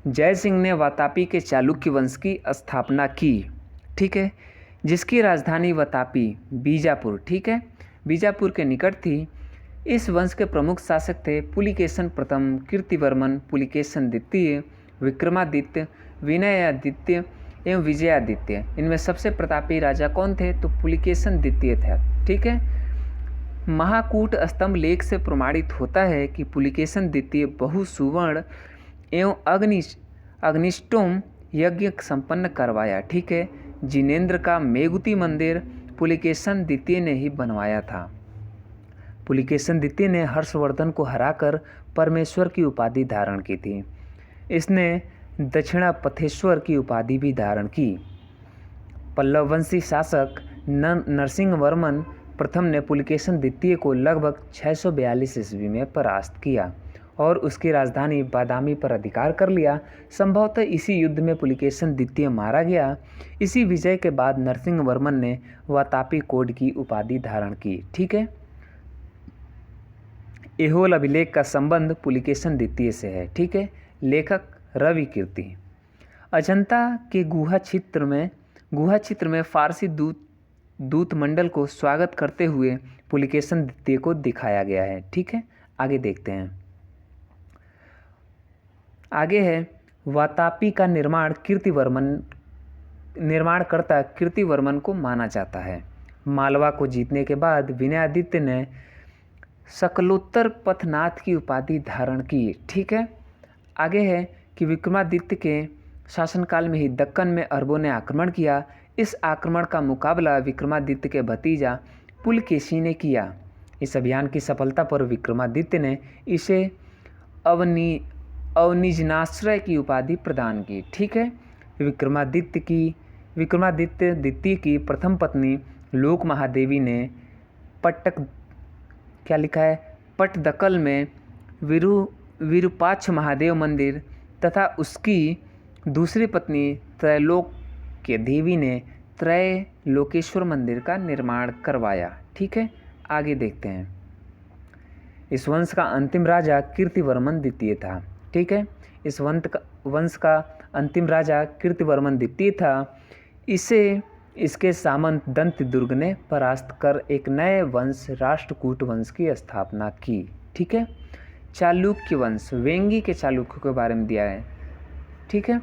जय सिंह ने वातापी के चालुक्य वंश की स्थापना की। ठीक है। जिसकी राजधानी वातापी बीजापुर, ठीक है, बीजापुर के निकट थी। इस वंश के प्रमुख शासक थे पुलिकेशन प्रथम, कीर्तिवर्मन, पुलिकेशन द्वितीय, विक्रमादित्य, विनयादित्य एवं विजयादित्य। इनमें सबसे प्रतापी राजा कौन थे? तो पुलिकेशन द्वितीय था। ठीक है। महाकूट स्तंभ लेख से प्रमाणित होता है कि पुलिकेशन द्वितीय बहु सुवर्ण एवं अग्निष्टोम यज्ञ संपन्न करवाया। ठीक है। जिनेन्द्र का मेगुती मंदिर पुलिकेशन द्वितीय ने ही बनवाया था। पुलिकेशन द्वितीय ने हर्षवर्धन को हराकर परमेश्वर की उपाधि धारण की थी। इसने दक्षिणापथेश्वर की उपाधि भी धारण की। पल्लववंशी शासक नरसिंह वर्मन प्रथम ने पुलिकेशन द्वितीय को लगभग 642 ईस्वी में परास्त किया और उसकी राजधानी बादामी पर अधिकार कर लिया। संभवतः इसी युद्ध में पुलिकेशन द्वितीय मारा गया। इसी विजय के बाद नरसिंह वर्मन ने वातापी कोड की उपाधि धारण की। ठीक है। एहोल अभिलेख का संबंध पुलिकेशन द्वितीय से है। ठीक है। लेखक रवि कीर्ति। अजंता के गुहा चित्र में फारसी दूत मंडल को स्वागत करते हुए पुलिकेशन द्वितीय को दिखाया गया है। ठीक है। आगे देखते हैं। आगे है वातापी का निर्माणकर्ता कीर्तिवर्मन को माना जाता है। मालवा को जीतने के बाद विनयादित्य ने सकलोत्तर पथनाथ की उपाधि धारण की। ठीक है। आगे है कि विक्रमादित्य के शासनकाल में ही दक्कन में अरबों ने आक्रमण किया। इस आक्रमण का मुकाबला विक्रमादित्य के भतीजा पुलकेशी ने किया। इस अभियान की सफलता पर विक्रमादित्य ने इसे अवनिजनाश्रय की उपाधि प्रदान की। ठीक है। विक्रमादित्य द्वितीय की प्रथम पत्नी लोक महादेवी ने पट्टदकल में विरूपाक्ष महादेव मंदिर तथा उसकी दूसरी पत्नी त्रैलोक्य देवी ने त्रैलोकेश्वर मंदिर का निर्माण करवाया। ठीक है, आगे देखते हैं। इस वंश का अंतिम राजा कीर्तिवर्मन द्वितीय था। ठीक है, इस वंश का अंतिम राजा कीर्तिवर्मन द्वितीय था। इसे इसके सामंत दंतदुर्ग ने परास्त कर एक नए वंश राष्ट्रकूट वंश की स्थापना की। ठीक है, चालुक्य वंश, वेंगी के चालुक्य के बारे में दिया है। ठीक है,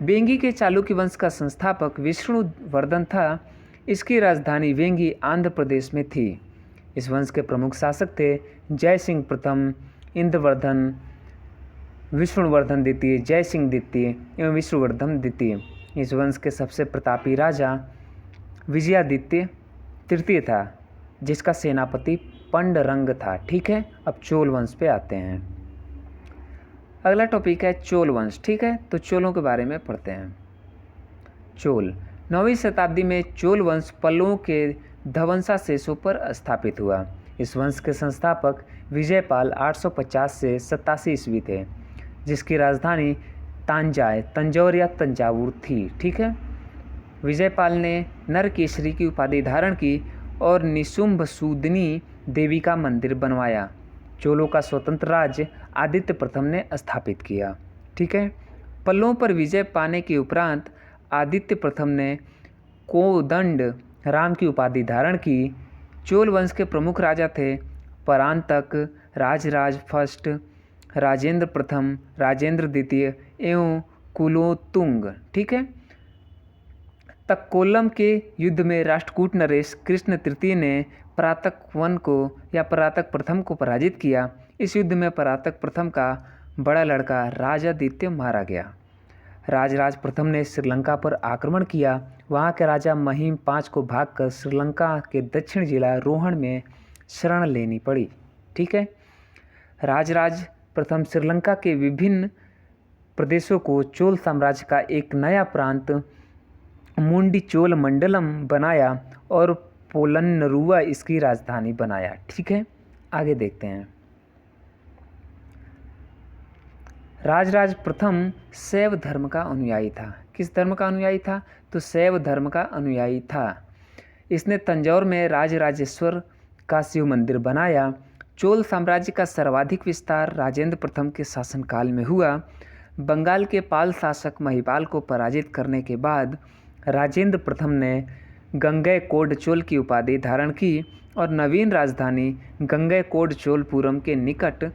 वेंगी के चालुक्य वंश का संस्थापक विष्णुवर्धन था। इसकी राजधानी वेंगी आंध्र प्रदेश में थी। इस वंश के प्रमुख शासक थे जय सिंह प्रथम, इंद्रवर्धन, विष्णुवर्धन द्वितीय, जय सिंह द्वितीय एवं विष्णुवर्धन द्वितीय। इस वंश के सबसे प्रतापी राजा विजयादित्य तृतीय था, जिसका सेनापति पंडरंग था। ठीक है, अब चोल वंश पे आते हैं। अगला टॉपिक है चोल वंश। ठीक है, तो चोलों के बारे में पढ़ते हैं। चोल 9वीं शताब्दी में चोल वंश पल्लवों के ध्वंसावशेषों पर स्थापित हुआ। इस वंश के संस्थापक विजयपाल 850 से 87 ईस्वी थे, जिसकी राजधानी तांजाय, तंजौर या तंजावुर थी। ठीक है, विजयपाल ने नरकेसरी की उपाधि धारण की और निशुंभ सूदनी देवी का मंदिर बनवाया। चोलों का स्वतंत्र राज्य आदित्य प्रथम ने स्थापित किया। ठीक है, पल्लवों पर विजय पाने के उपरांत आदित्य प्रथम ने कोदंड राम की उपाधि धारण की। चोल वंश के प्रमुख राजा थे परांतक, राजराज फर्स्ट, राजेंद्र प्रथम, राजेंद्र द्वितीय एवं कुलोत्तुंग। ठीक है, तक्कोलम के युद्ध में राष्ट्रकूट नरेश कृष्ण तृतीय ने परातक वन को या परातक प्रथम को पराजित किया। इस युद्ध में परातक प्रथम का बड़ा लड़का राजादित्य मारा गया। राजराज प्रथम ने श्रीलंका पर आक्रमण किया। वहाँ के राजा महिम पाँच को भागकर श्रीलंका के दक्षिण जिला रोहण में शरण लेनी पड़ी। ठीक है, राजराज प्रथम श्रीलंका के विभिन्न प्रदेशों को चोल साम्राज्य का एक नया प्रांत मुंडी चोल मंडलम बनाया और पोलन्नरुवा इसकी राजधानी बनाया। ठीक है, आगे देखते हैं। राजराज प्रथम शैव धर्म का अनुयायी था। किस धर्म का अनुयायी था? तो शैव धर्म का अनुयायी था। इसने तंजौर में राजराजेश्वर का शिव मंदिर बनाया। चोल साम्राज्य का सर्वाधिक विस्तार राजेंद्र प्रथम के शासनकाल में हुआ। बंगाल के पाल शासक महिपाल को पराजित करने के बाद राजेंद्र प्रथम ने गंगैकोंड चोल की उपाधि धारण की और नवीन राजधानी गंगैकोंड चोलपुरम के निकट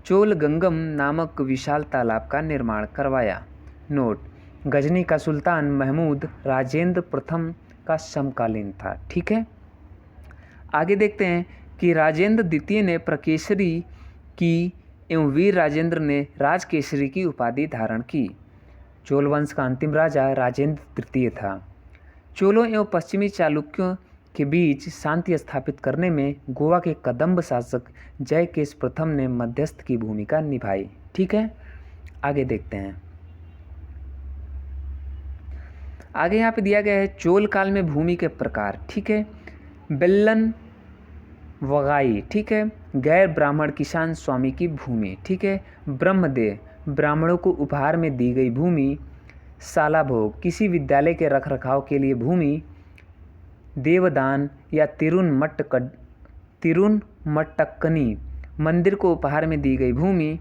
चोलगंगम नामक विशाल तालाब का निर्माण करवाया। नोट: गजनी का सुल्तान महमूद राजेंद्र प्रथम का समकालीन था। ठीक है, आगे देखते हैं कि राजेंद्र द्वितीय ने प्रकेसरी की एवं वीर राजेंद्र ने राजकेसरी की उपाधि धारण की। चोल वंश का अंतिम राजा राजेंद्र तृतीय था। चोलों एवं पश्चिमी चालुक्यों के बीच शांति स्थापित करने में गोवा के कदंब शासक जयकेश प्रथम ने मध्यस्थ की भूमिका निभाई। ठीक है, आगे देखते हैं। आगे यहाँ पे दिया गया है चोल काल में भूमि के प्रकार। ठीक है, बेल्लन वगाई। ठीक है, गैर ब्राह्मण किसान स्वामी की भूमि। ठीक है, ब्रह्मदेव ब्राह्मणों को उपहार में दी गई भूमि। सालाभोग किसी विद्यालय के रखरखाव के लिए भूमि। देवदान या तिरुनमट्टक्कनी मंदिर को उपहार में दी गई भूमि।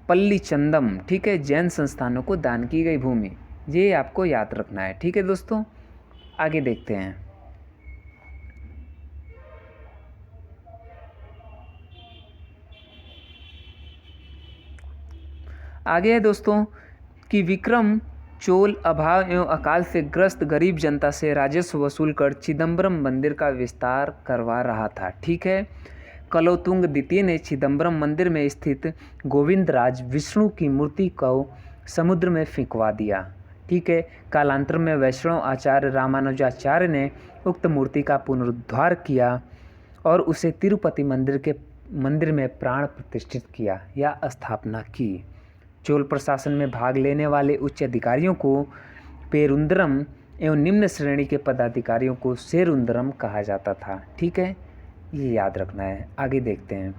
पल्लीचंदम, ठीक है, जैन संस्थानों को दान की गई भूमि। ये आपको याद रखना है। ठीक है दोस्तों, आगे देखते हैं। आगे है दोस्तों कि विक्रम चोल अभाव एवं अकाल से ग्रस्त गरीब जनता से राजस्व वसूल कर चिदम्बरम मंदिर का विस्तार करवा रहा था। ठीक है, कलोतुंग द्वितीय ने चिदम्बरम मंदिर में स्थित गोविंदराज विष्णु की मूर्ति को समुद्र में फेंकवा दिया। ठीक है, कालांतर में वैष्णव आचार्य रामानुजाचार्य ने उक्त मूर्ति का पुनरुद्धार किया और उसे तिरुपति मंदिर में प्राण प्रतिष्ठित किया या स्थापना की। चोल प्रशासन में भाग लेने वाले उच्च अधिकारियों को पेरुंदरम एवं निम्न श्रेणी के पदाधिकारियों को सेरुंदरम कहा जाता था। ठीक है, ये याद रखना है। आगे देखते हैं।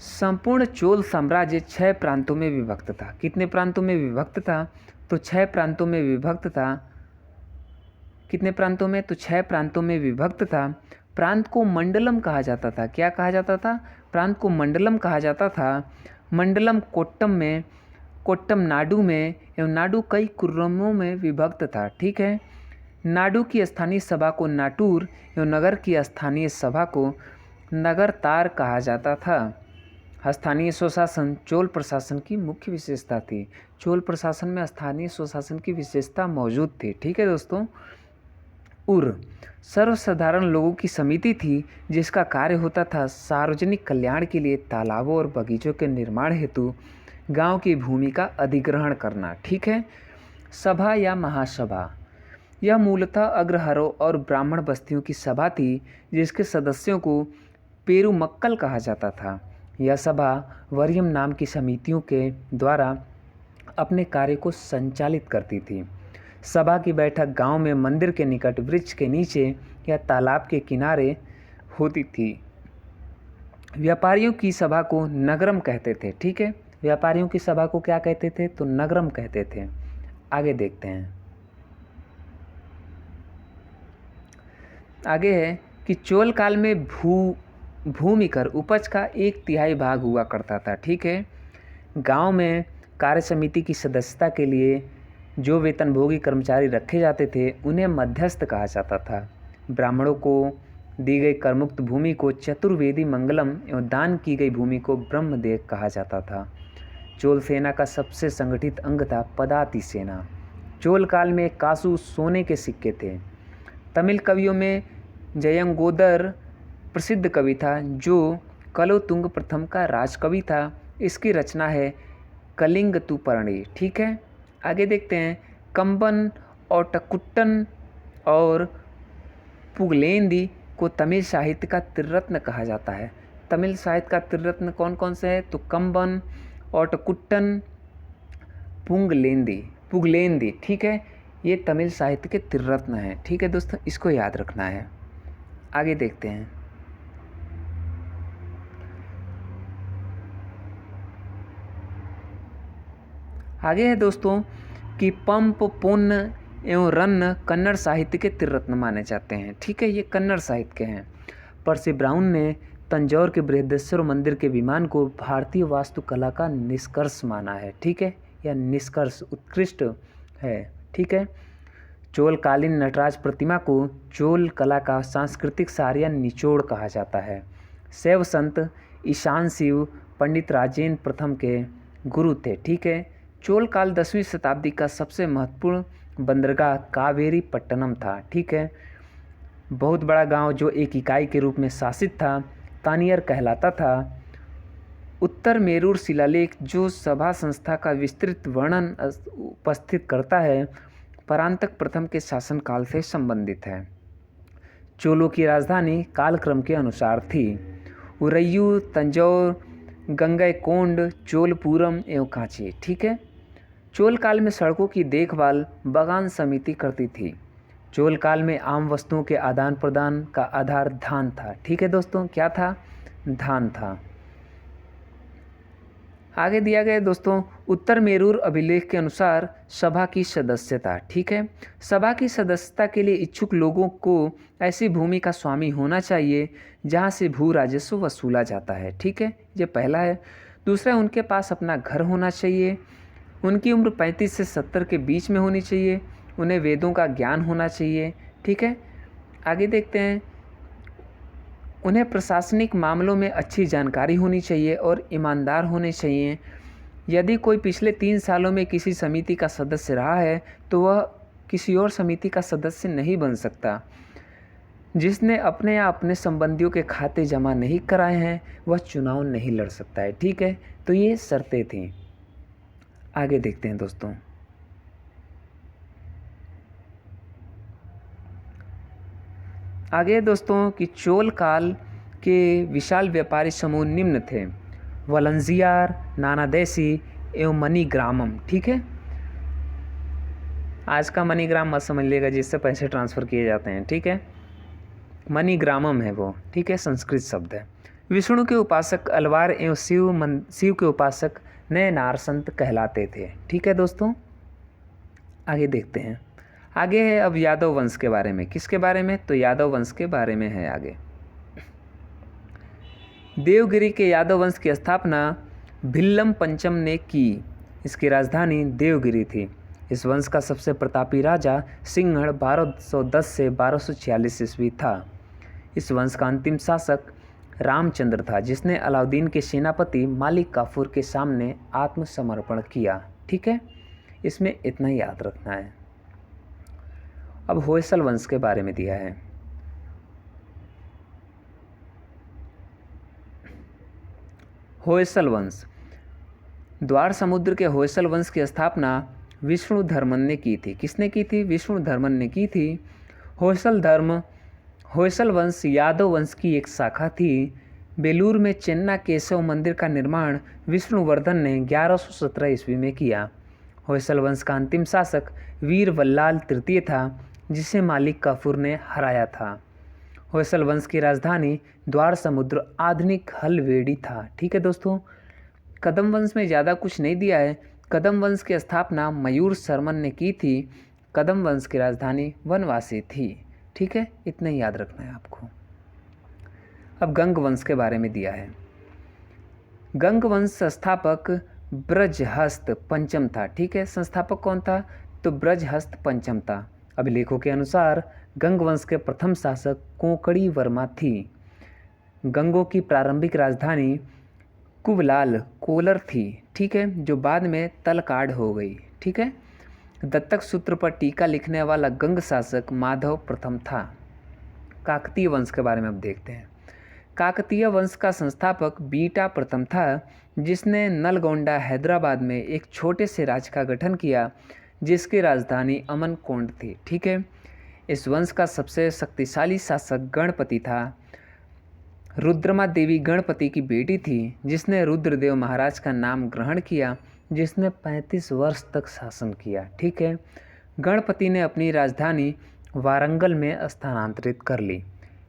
संपूर्ण चोल साम्राज्य 6 प्रांतों में विभक्त था। कितने प्रांतों में विभक्त था? तो 6 प्रांतों में विभक्त था। कितने प्रांतों में? तो 6 प्रांतों में विभक्त था। प्रांत को मंडलम कहा जाता था। क्या कहा जाता था? प्रांत को मंडलम कहा जाता था। मंडलम कोट्टम में, कोट्टम नाडु में एवं नाडु कई कुर्रमों में विभक्त था। ठीक है। नाडु की स्थानीय सभा को नाटूर एवं नगर की स्थानीय सभा को नगरतार कहा जाता था। स्थानीय स्वशासन चोल प्रशासन की मुख्य विशेषता थी। चोल प्रशासन में स्थानीय स्वशासन की विशेषता मौजूद थी। ठीक है दोस्तों। उर सर्वसाधारण लोगों की समिति थी जिसका कार्य होता था सार्वजनिक कल्याण के लिए तालाबों और बगीचों के निर्माण हेतु गांव की भूमि का अधिग्रहण करना। ठीक है। सभा या महासभा, यह मूलतः अग्रहारों और ब्राह्मण बस्तियों की सभा थी जिसके सदस्यों को पेरुमक्कल कहा जाता था। यह सभा वरियम नाम की समितियों के द्वारा अपने कार्य को संचालित करती थी। सभा की बैठक गांव में मंदिर के निकट वृक्ष के नीचे या तालाब के किनारे होती थी। व्यापारियों की सभा को नगरम कहते थे। ठीक है। व्यापारियों की सभा को क्या कहते थे? तो नगरम कहते थे। आगे देखते हैं। आगे है कि चोल काल में भूमि कर उपज का 1/3 भाग हुआ करता था। ठीक है। गांव में कार्य समिति की सदस्यता के लिए जो वेतनभोगी कर्मचारी रखे जाते थे उन्हें मध्यस्थ कहा जाता था। ब्राह्मणों को दी गई करमुक्त भूमि को चतुर्वेदी मंगलम एवं दान की गई भूमि को ब्रह्मदेव कहा जाता था। चोल सेना का सबसे संगठित अंग था पदाति सेना। चोल काल में कासू सोने के सिक्के थे। तमिल कवियों में जयंगोदर प्रसिद्ध कवि था जो कलोतुंग प्रथम का राजकवि था। इसकी रचना है कलिंगतुपर्णी। ठीक है। आगे देखते हैं। कंबन और टकुट्टन और पुगलेंदी को तमिल साहित्य का त्रिरत्न कहा जाता है। तमिल साहित्य का त्रिरत्न कौन कौन से हैं? तो कंबन, ओटकुट्टन, पुगलेंदी। ठीक है। ये तमिल साहित्य के त्रिरत्न हैं। ठीक है दोस्तों, इसको याद रखना है। आगे देखते हैं। आगे है दोस्तों कि पंप, पुन्न एवं रन्न कन्नड़ साहित्य के त्रिरत्न माने जाते हैं। ठीक है। ये कन्नड़ साहित्य के हैं। परसी ब्राउन ने तंजौर के बृहदेश्वर मंदिर के विमान को भारतीय वास्तुकला का निष्कर्ष माना है। ठीक है। यह निष्कर्ष उत्कृष्ट है। ठीक है। चोलकालीन नटराज प्रतिमा को चोल कला का सांस्कृतिक सार या निचोड़ कहा जाता है। शैव संत ईशान शिव पंडित राजेंद्र प्रथम के गुरु थे। ठीक है। चोल काल 10वीं शताब्दी का सबसे महत्वपूर्ण बंदरगाह कावेरी पट्टनम था। ठीक है। बहुत बड़ा गांव जो एक इकाई के रूप में शासित था तानियर कहलाता था। उत्तर मेरूर शिलालेख जो सभा संस्था का विस्तृत वर्णन उपस्थित करता है परांतक प्रथम के शासनकाल से संबंधित है। चोलों की राजधानी कालक्रम के अनुसार थी। उरैयू, तंजौर, गंगैकोंड, चोलपुरम एवं कांची। ठीक है। चोल काल में सड़कों की देखभाल बागान समिति करती थी। चोल काल में आम वस्तुओं के आदान प्रदान का आधार धान था। ठीक है दोस्तों, क्या था? धान था। आगे दिया गया दोस्तों उत्तर मेरूर अभिलेख के अनुसार सभा की सदस्यता। ठीक है। सभा की सदस्यता के लिए इच्छुक लोगों को ऐसी भूमि का स्वामी होना चाहिए जहां से भू राजस्व वसूला जाता है। ठीक है। ये पहला है। दूसरा, उनके पास अपना घर होना चाहिए। उनकी उम्र 35 से 70 के बीच में होनी चाहिए। उन्हें वेदों का ज्ञान होना चाहिए। ठीक है। आगे देखते हैं। उन्हें प्रशासनिक मामलों में अच्छी जानकारी होनी चाहिए और ईमानदार होने चाहिए। यदि कोई पिछले 3 सालों में किसी समिति का सदस्य रहा है तो वह किसी और समिति का सदस्य नहीं बन सकता। जिसने अपने या अपने संबंधियों के खाते जमा नहीं कराए हैं वह चुनाव नहीं लड़ सकता है। ठीक है। तो ये शर्तें थीं। आगे देखते हैं दोस्तों। आगे दोस्तों कि चोल काल के विशाल व्यापारी समूह निम्न थे: वलंजियार, नानादेशी एवं मनीग्रामम। ठीक है। आज का मनीग्राम मत समझ लीजिएगा जिससे पैसे ट्रांसफ़र किए जाते हैं। ठीक है। मनीग्रामम है वो। ठीक है। संस्कृत शब्द है। विष्णु के उपासक अलवार एवं शिव के उपासक नयनार संत कहलाते थे। ठीक है दोस्तों, आगे देखते हैं। आगे है अब यादव वंश के बारे में। किसके बारे में? तो यादव वंश के बारे में है आगे। देवगिरी के यादव वंश की स्थापना भिल्लम पंचम ने की। इसकी राजधानी देवगिरी थी। इस वंश का सबसे प्रतापी राजा सिंहड़ 1210 से 1246 ईस्वी था। इस वंश का अंतिम शासक रामचंद्र था, जिसने अलाउद्दीन के सेनापति मालिक काफूर के सामने आत्मसमर्पण किया। ठीक है, इसमें इतना ही याद रखना है। अब होयसल वंश के बारे में दिया है। होयसल वंश। द्वार समुद्र के होयसल वंश की स्थापना विष्णुधर्मन ने की थी। किसने की थी? विष्णुधर्मन ने की थी। होयसल वंश यादव वंश की एक शाखा थी। बेलूर में चेन्ना केशव मंदिर का निर्माण विष्णुवर्धन ने 1117 ईस्वी में किया। होयसल वंश का अंतिम शासक वीर वल्लाल तृतीय था, जिसे मालिक काफूर ने हराया था। होयसल वंश की राजधानी द्वार समुद्र आधुनिक हल्द्वानी था। ठीक है दोस्तों, कदम वंश में ज़्यादा कुछ नहीं दिया है। कदम वंश की स्थापना मयूर शर्मन ने की थी। कदम वंश की राजधानी वनवासी थी। ठीक है, इतना ही याद रखना है आपको। अब गंग वंश के बारे में दिया है। गंग वंश संस्थापक ब्रजहस्त पंचम था। ठीक है, संस्थापक कौन था? तो ब्रजहस्त पंचम था। अभिलेखों के अनुसार गंग वंश के प्रथम शासक कोंकणी वर्मा थी। गंगों की प्रारंभिक राजधानी कुवलाल कोलर थी। ठीक है, जो बाद में तलकाड हो गई। ठीक है, दत्तक सूत्र पर टीका लिखने वाला गंग शासक माधव प्रथम था। काकतीय वंश के बारे में अब देखते हैं। काकतीय वंश का संस्थापक बीटा प्रथम था, जिसने नलगोंडा हैदराबाद में एक छोटे से राज्य का गठन किया, जिसकी राजधानी अमनकोंड थी। ठीक है, इस वंश का सबसे शक्तिशाली शासक गणपति था। रुद्रमा देवी गणपति की बेटी थी, जिसने रुद्रदेव महाराज का नाम ग्रहण किया, जिसने 35 वर्ष तक शासन किया। ठीक है, गणपति ने अपनी राजधानी वारंगल में स्थानांतरित कर ली।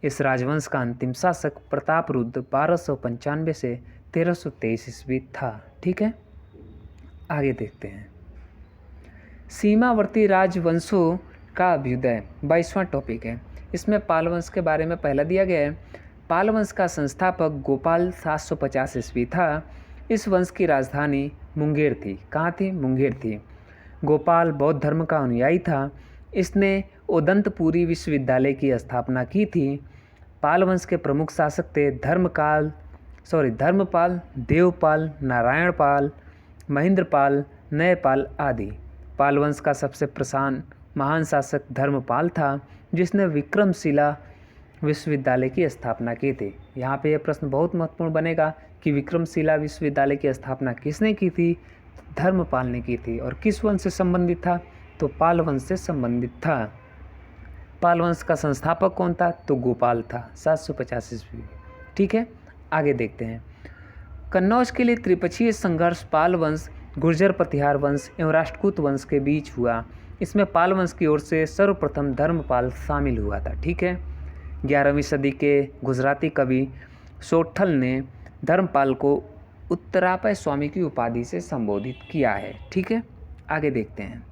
इस राजवंश का अंतिम शासक प्रतापरुद्र 1295 से 1323 ईस्वी था। ठीक है, आगे देखते हैं। सीमावर्ती राजवंशों का अभ्युदय 22वां टॉपिक है। इसमें पाल वंश के बारे में पहला दिया गया है। पाल वंश का संस्थापक गोपाल 750 ईस्वी था। इस वंश की राजधानी मुंगेर थी। कहाँ थी? मुंगेर थी। गोपाल बौद्ध धर्म का अनुयायी था। इसने ओदंतपुरी विश्वविद्यालय की स्थापना की थी। पाल वंश के प्रमुख शासक थे धर्मपाल, देवपाल, नारायणपाल, महेंद्रपाल, नयपाल आदि। पाल वंश का सबसे महान शासक धर्मपाल था, जिसने विक्रमशिला विश्वविद्यालय की स्थापना की थी। यहाँ पे यह प्रश्न बहुत महत्वपूर्ण बनेगा कि विक्रमशिला विश्वविद्यालय की स्थापना किसने की थी? धर्मपाल ने की थी। और किस वंश से संबंधित था? तो पाल वंश से संबंधित था। पाल वंश का संस्थापक कौन था? तो गोपाल था, 750 ईस्वी। ठीक है, आगे देखते हैं। कन्नौज के लिए त्रिपक्षीय संघर्ष पाल वंश, गुर्जर प्रतिहार वंश एवं राष्ट्रकूट वंश के बीच हुआ। इसमें पाल वंश की ओर से सर्वप्रथम धर्मपाल शामिल हुआ था। ठीक है, 11वीं सदी के गुजराती कवि सोठल ने धर्मपाल को उत्तरापय स्वामी की उपाधि से संबोधित किया है। ठीक है, आगे देखते हैं।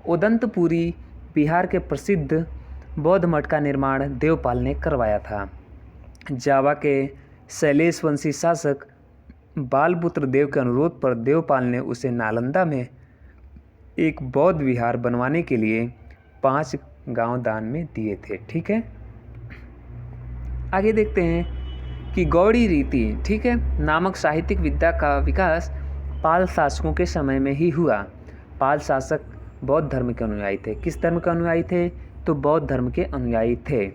ओदंतपुरी बिहार के प्रसिद्ध बौद्ध मठ का निर्माण देवपाल ने करवाया था। जावा के शैलेश वंशी शासक बालपुत्र देव के अनुरोध पर देवपाल ने उसे नालंदा में एक बौद्ध विहार बनवाने के लिए 5 गांव दान में दिए थे। ठीक है, आगे देखते हैं कि गौड़ी रीति, ठीक है, नामक साहित्यिक विद्या का विकास पाल शासकों के समय में ही हुआ। पाल शासक बौद्ध धर्म के अनुयायी थे। किस धर्म के अनुयायी थे? तो बौद्ध धर्म के अनुयायी थे।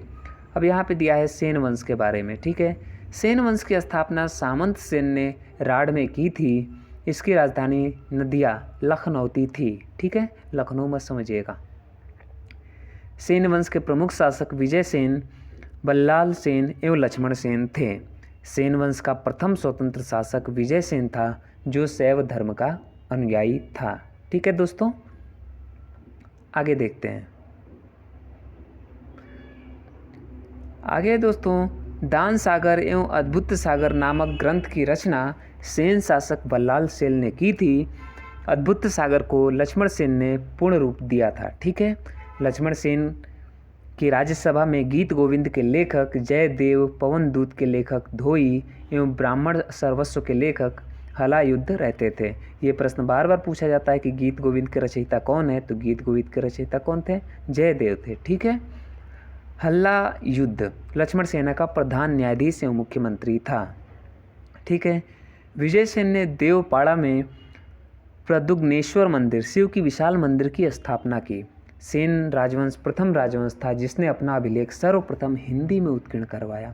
अब यहाँ पे दिया है सेन वंश के बारे में। ठीक है, सेन वंश की स्थापना सामंत सेन ने राढ़ में की थी। इसकी राजधानी नदिया लखनऊती थी। ठीक है, लखनऊ मत समझिएगा। सेन वंश के प्रमुख शासक विजय सेन, बल्लाल सेन एवं लक्ष्मण सेन थे। सेन वंश का प्रथम स्वतंत्र शासक विजय सेन था, जो शैव धर्म का अनुयायी था। ठीक है दोस्तों, आगे देखते हैं। आगे दोस्तों, दान सागर एवं अद्भुत सागर नामक ग्रंथ की रचना सेन शासक बल्लाल सेन ने की थी। अद्भुत सागर को लक्ष्मण सेन ने पूर्ण रूप दिया था। ठीक है, लक्ष्मण सेन की राज्यसभा में गीत गोविंद के लेखक जयदेव, पवन दूत के लेखक धोई एवं ब्राह्मण सर्वस्व के लेखक हलायुद्ध रहते थे। ये प्रश्न बार बार पूछा जाता है कि गीत गोविंद के रचयिता कौन है, तो गीत गोविंद के रचयिता कौन थे? जयदेव थे। ठीक है। हल्ला युद्ध लक्ष्मण सेना का प्रधान न्यायाधीश एवं मुख्यमंत्री था। ठीक है। विजय सेन ने देवपाड़ा में प्रद्युम्नेश्वर मंदिर, शिव की विशाल मंदिर की स्थापना की। सेन राजवंश प्रथम राजवंश था जिसने अपना अभिलेख सर्वप्रथम हिंदी में उत्कीर्ण करवाया।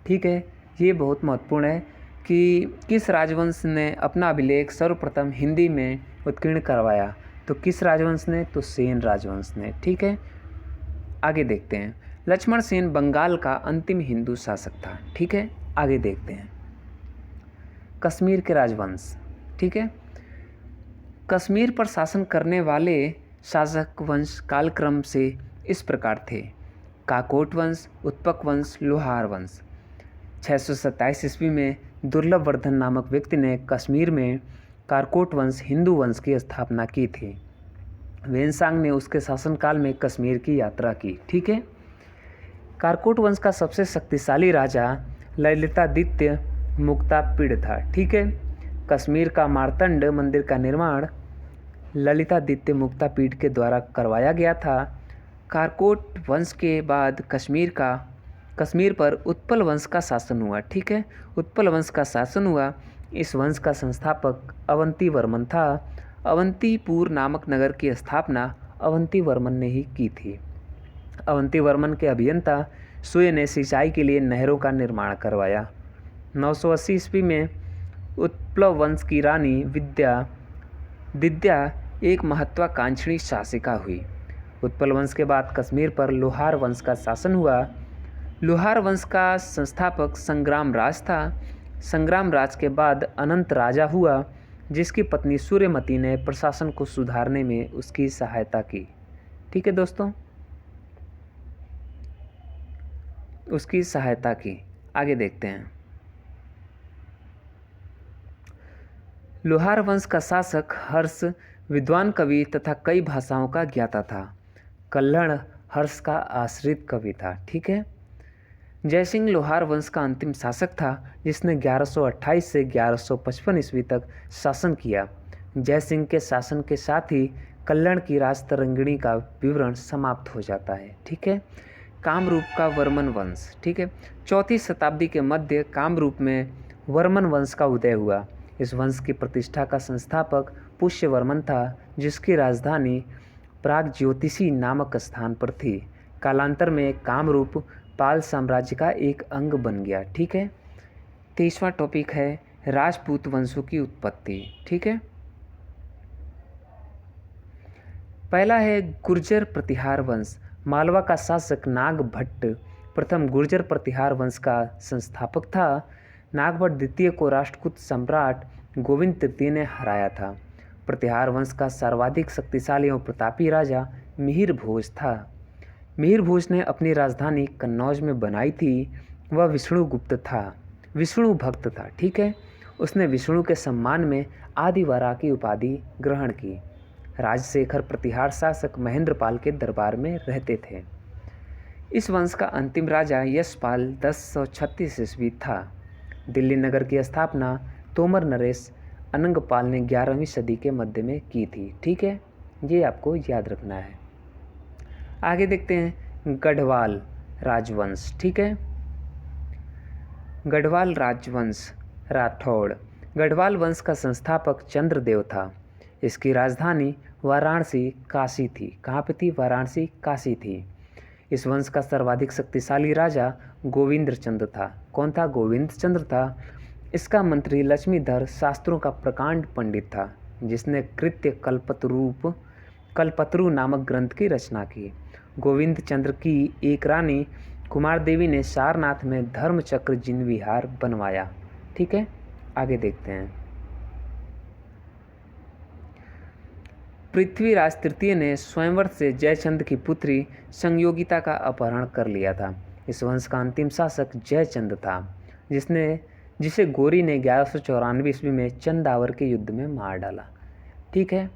ठीक है, ये बहुत महत्वपूर्ण है कि किस राजवंश ने अपना अभिलेख सर्वप्रथम हिंदी में उत्कीर्ण करवाया, तो किस राजवंश ने? तो सेन राजवंश ने। ठीक है, आगे देखते हैं। लक्ष्मण सेन बंगाल का अंतिम हिंदू शासक था। ठीक है, आगे देखते हैं। कश्मीर के राजवंश। ठीक है, कश्मीर पर शासन करने वाले शासक वंश कालक्रम से इस प्रकार थे: काकोट वंश, उत्पक वंश, लोहार वंश। 627 ईस्वी में दुर्लभ वर्धन नामक व्यक्ति ने कश्मीर में कारकोट वंश हिंदू वंश की स्थापना की थी। वेनसांग ने उसके शासनकाल में कश्मीर की यात्रा की। ठीक है, कारकोट वंश का सबसे शक्तिशाली राजा ललितादित्य मुक्तापीड़ था। ठीक है, कश्मीर का मार्तंड मंदिर का निर्माण ललितादित्य मुक्तापीड़ के द्वारा करवाया गया था। कारकोट वंश के बाद कश्मीर पर उत्पल वंश का शासन हुआ। ठीक है, उत्पल वंश का शासन हुआ। इस वंश का संस्थापक अवंती वर्मन था। अवंतीपुर नामक नगर की स्थापना अवंती वर्मन ने ही की थी। अवंती वर्मन के अभियंता सूर्य ने सिंचाई के लिए नहरों का निर्माण करवाया। 980 ईस्वी में उत्पल वंश की रानी दिद्या एक महत्वाकांक्षी शासिका हुई। उत्पल वंश के बाद कश्मीर पर लोहार वंश का शासन हुआ। लोहार वंश का संस्थापक संग्राम राज था। संग्राम राज के बाद अनंत राजा हुआ, जिसकी पत्नी सूर्यमती ने प्रशासन को सुधारने में उसकी सहायता की। ठीक है दोस्तों, उसकी सहायता की। आगे देखते हैं। लोहार वंश का शासक हर्ष विद्वान कवि तथा कई भाषाओं का ज्ञाता था। कल्हड़ हर्ष का आश्रित कवि था। ठीक है, जयसिंह लोहार वंश का अंतिम शासक था जिसने 1128 से 1155 ईस्वी तक शासन किया। जयसिंह के शासन के साथ ही कल्हड़ की राजतरंगिणी का विवरण समाप्त हो जाता है। ठीक है, कामरूप का वर्मन वंश। ठीक है, 4वीं शताब्दी के मध्य कामरूप में वर्मन वंश का उदय हुआ। इस वंश की प्रतिष्ठा का संस्थापक पुष्यवर्मन था, जिसकी राजधानी प्रागज्योतिषी नामक स्थान पर थी। कालांतर में कामरूप पाल साम्राज्य का एक अंग बन गया। ठीक है, 23वां टॉपिक है राजपूत वंशों की उत्पत्ति। ठीक है, पहला है गुर्जर प्रतिहार वंश। मालवा का शासक नागभट्ट प्रथम गुर्जर प्रतिहार वंश का संस्थापक था। नागभट्ट द्वितीय को राष्ट्रकूट सम्राट गोविंद तृतीय ने हराया था। प्रतिहार वंश का सर्वाधिक शक्तिशाली एवं प्रतापी राजा मिहिर भोज था। मिहिर भोज ने अपनी राजधानी कन्नौज में बनाई थी। वह विष्णु भक्त था। ठीक है, उसने विष्णु के सम्मान में आदिवरा की उपाधि ग्रहण की। राजशेखर प्रतिहार शासक महेंद्रपाल के दरबार में रहते थे। इस वंश का अंतिम राजा यशपाल 1036 ईस्वी था। दिल्ली नगर की स्थापना तोमर नरेश अनंगपाल ने 11वीं सदी के मध्य में की थी। ठीक है, ये आपको याद रखना है। आगे देखते हैं गढ़वाल राजवंश। ठीक है, गढ़वाल राजवंश राठौड़। गढ़वाल वंश का संस्थापक चंद्रदेव था। इसकी राजधानी वाराणसी काशी थी। कहाँ पे थी? वाराणसी काशी थी। इस वंश का सर्वाधिक शक्तिशाली राजा गोविंद चंद्र था। कौन था? गोविंद चंद्र था। इसका मंत्री लक्ष्मीधर शास्त्रों का प्रकांड पंडित था, जिसने कृत्य कल्पतरु नामक ग्रंथ की रचना की। गोविंद चंद्र की एक रानी कुमार देवी ने सारनाथ में धर्मचक्र जिन विहार बनवाया। ठीक है, आगे देखते हैं। पृथ्वीराज तृतीय ने स्वयंवर से जयचंद की पुत्री संयोगिता का अपहरण कर लिया था। इस वंश का अंतिम शासक जयचंद था, जिसे गौरी ने 1194 ईस्वी में चंदावर के युद्ध में मार डाला। ठीक है।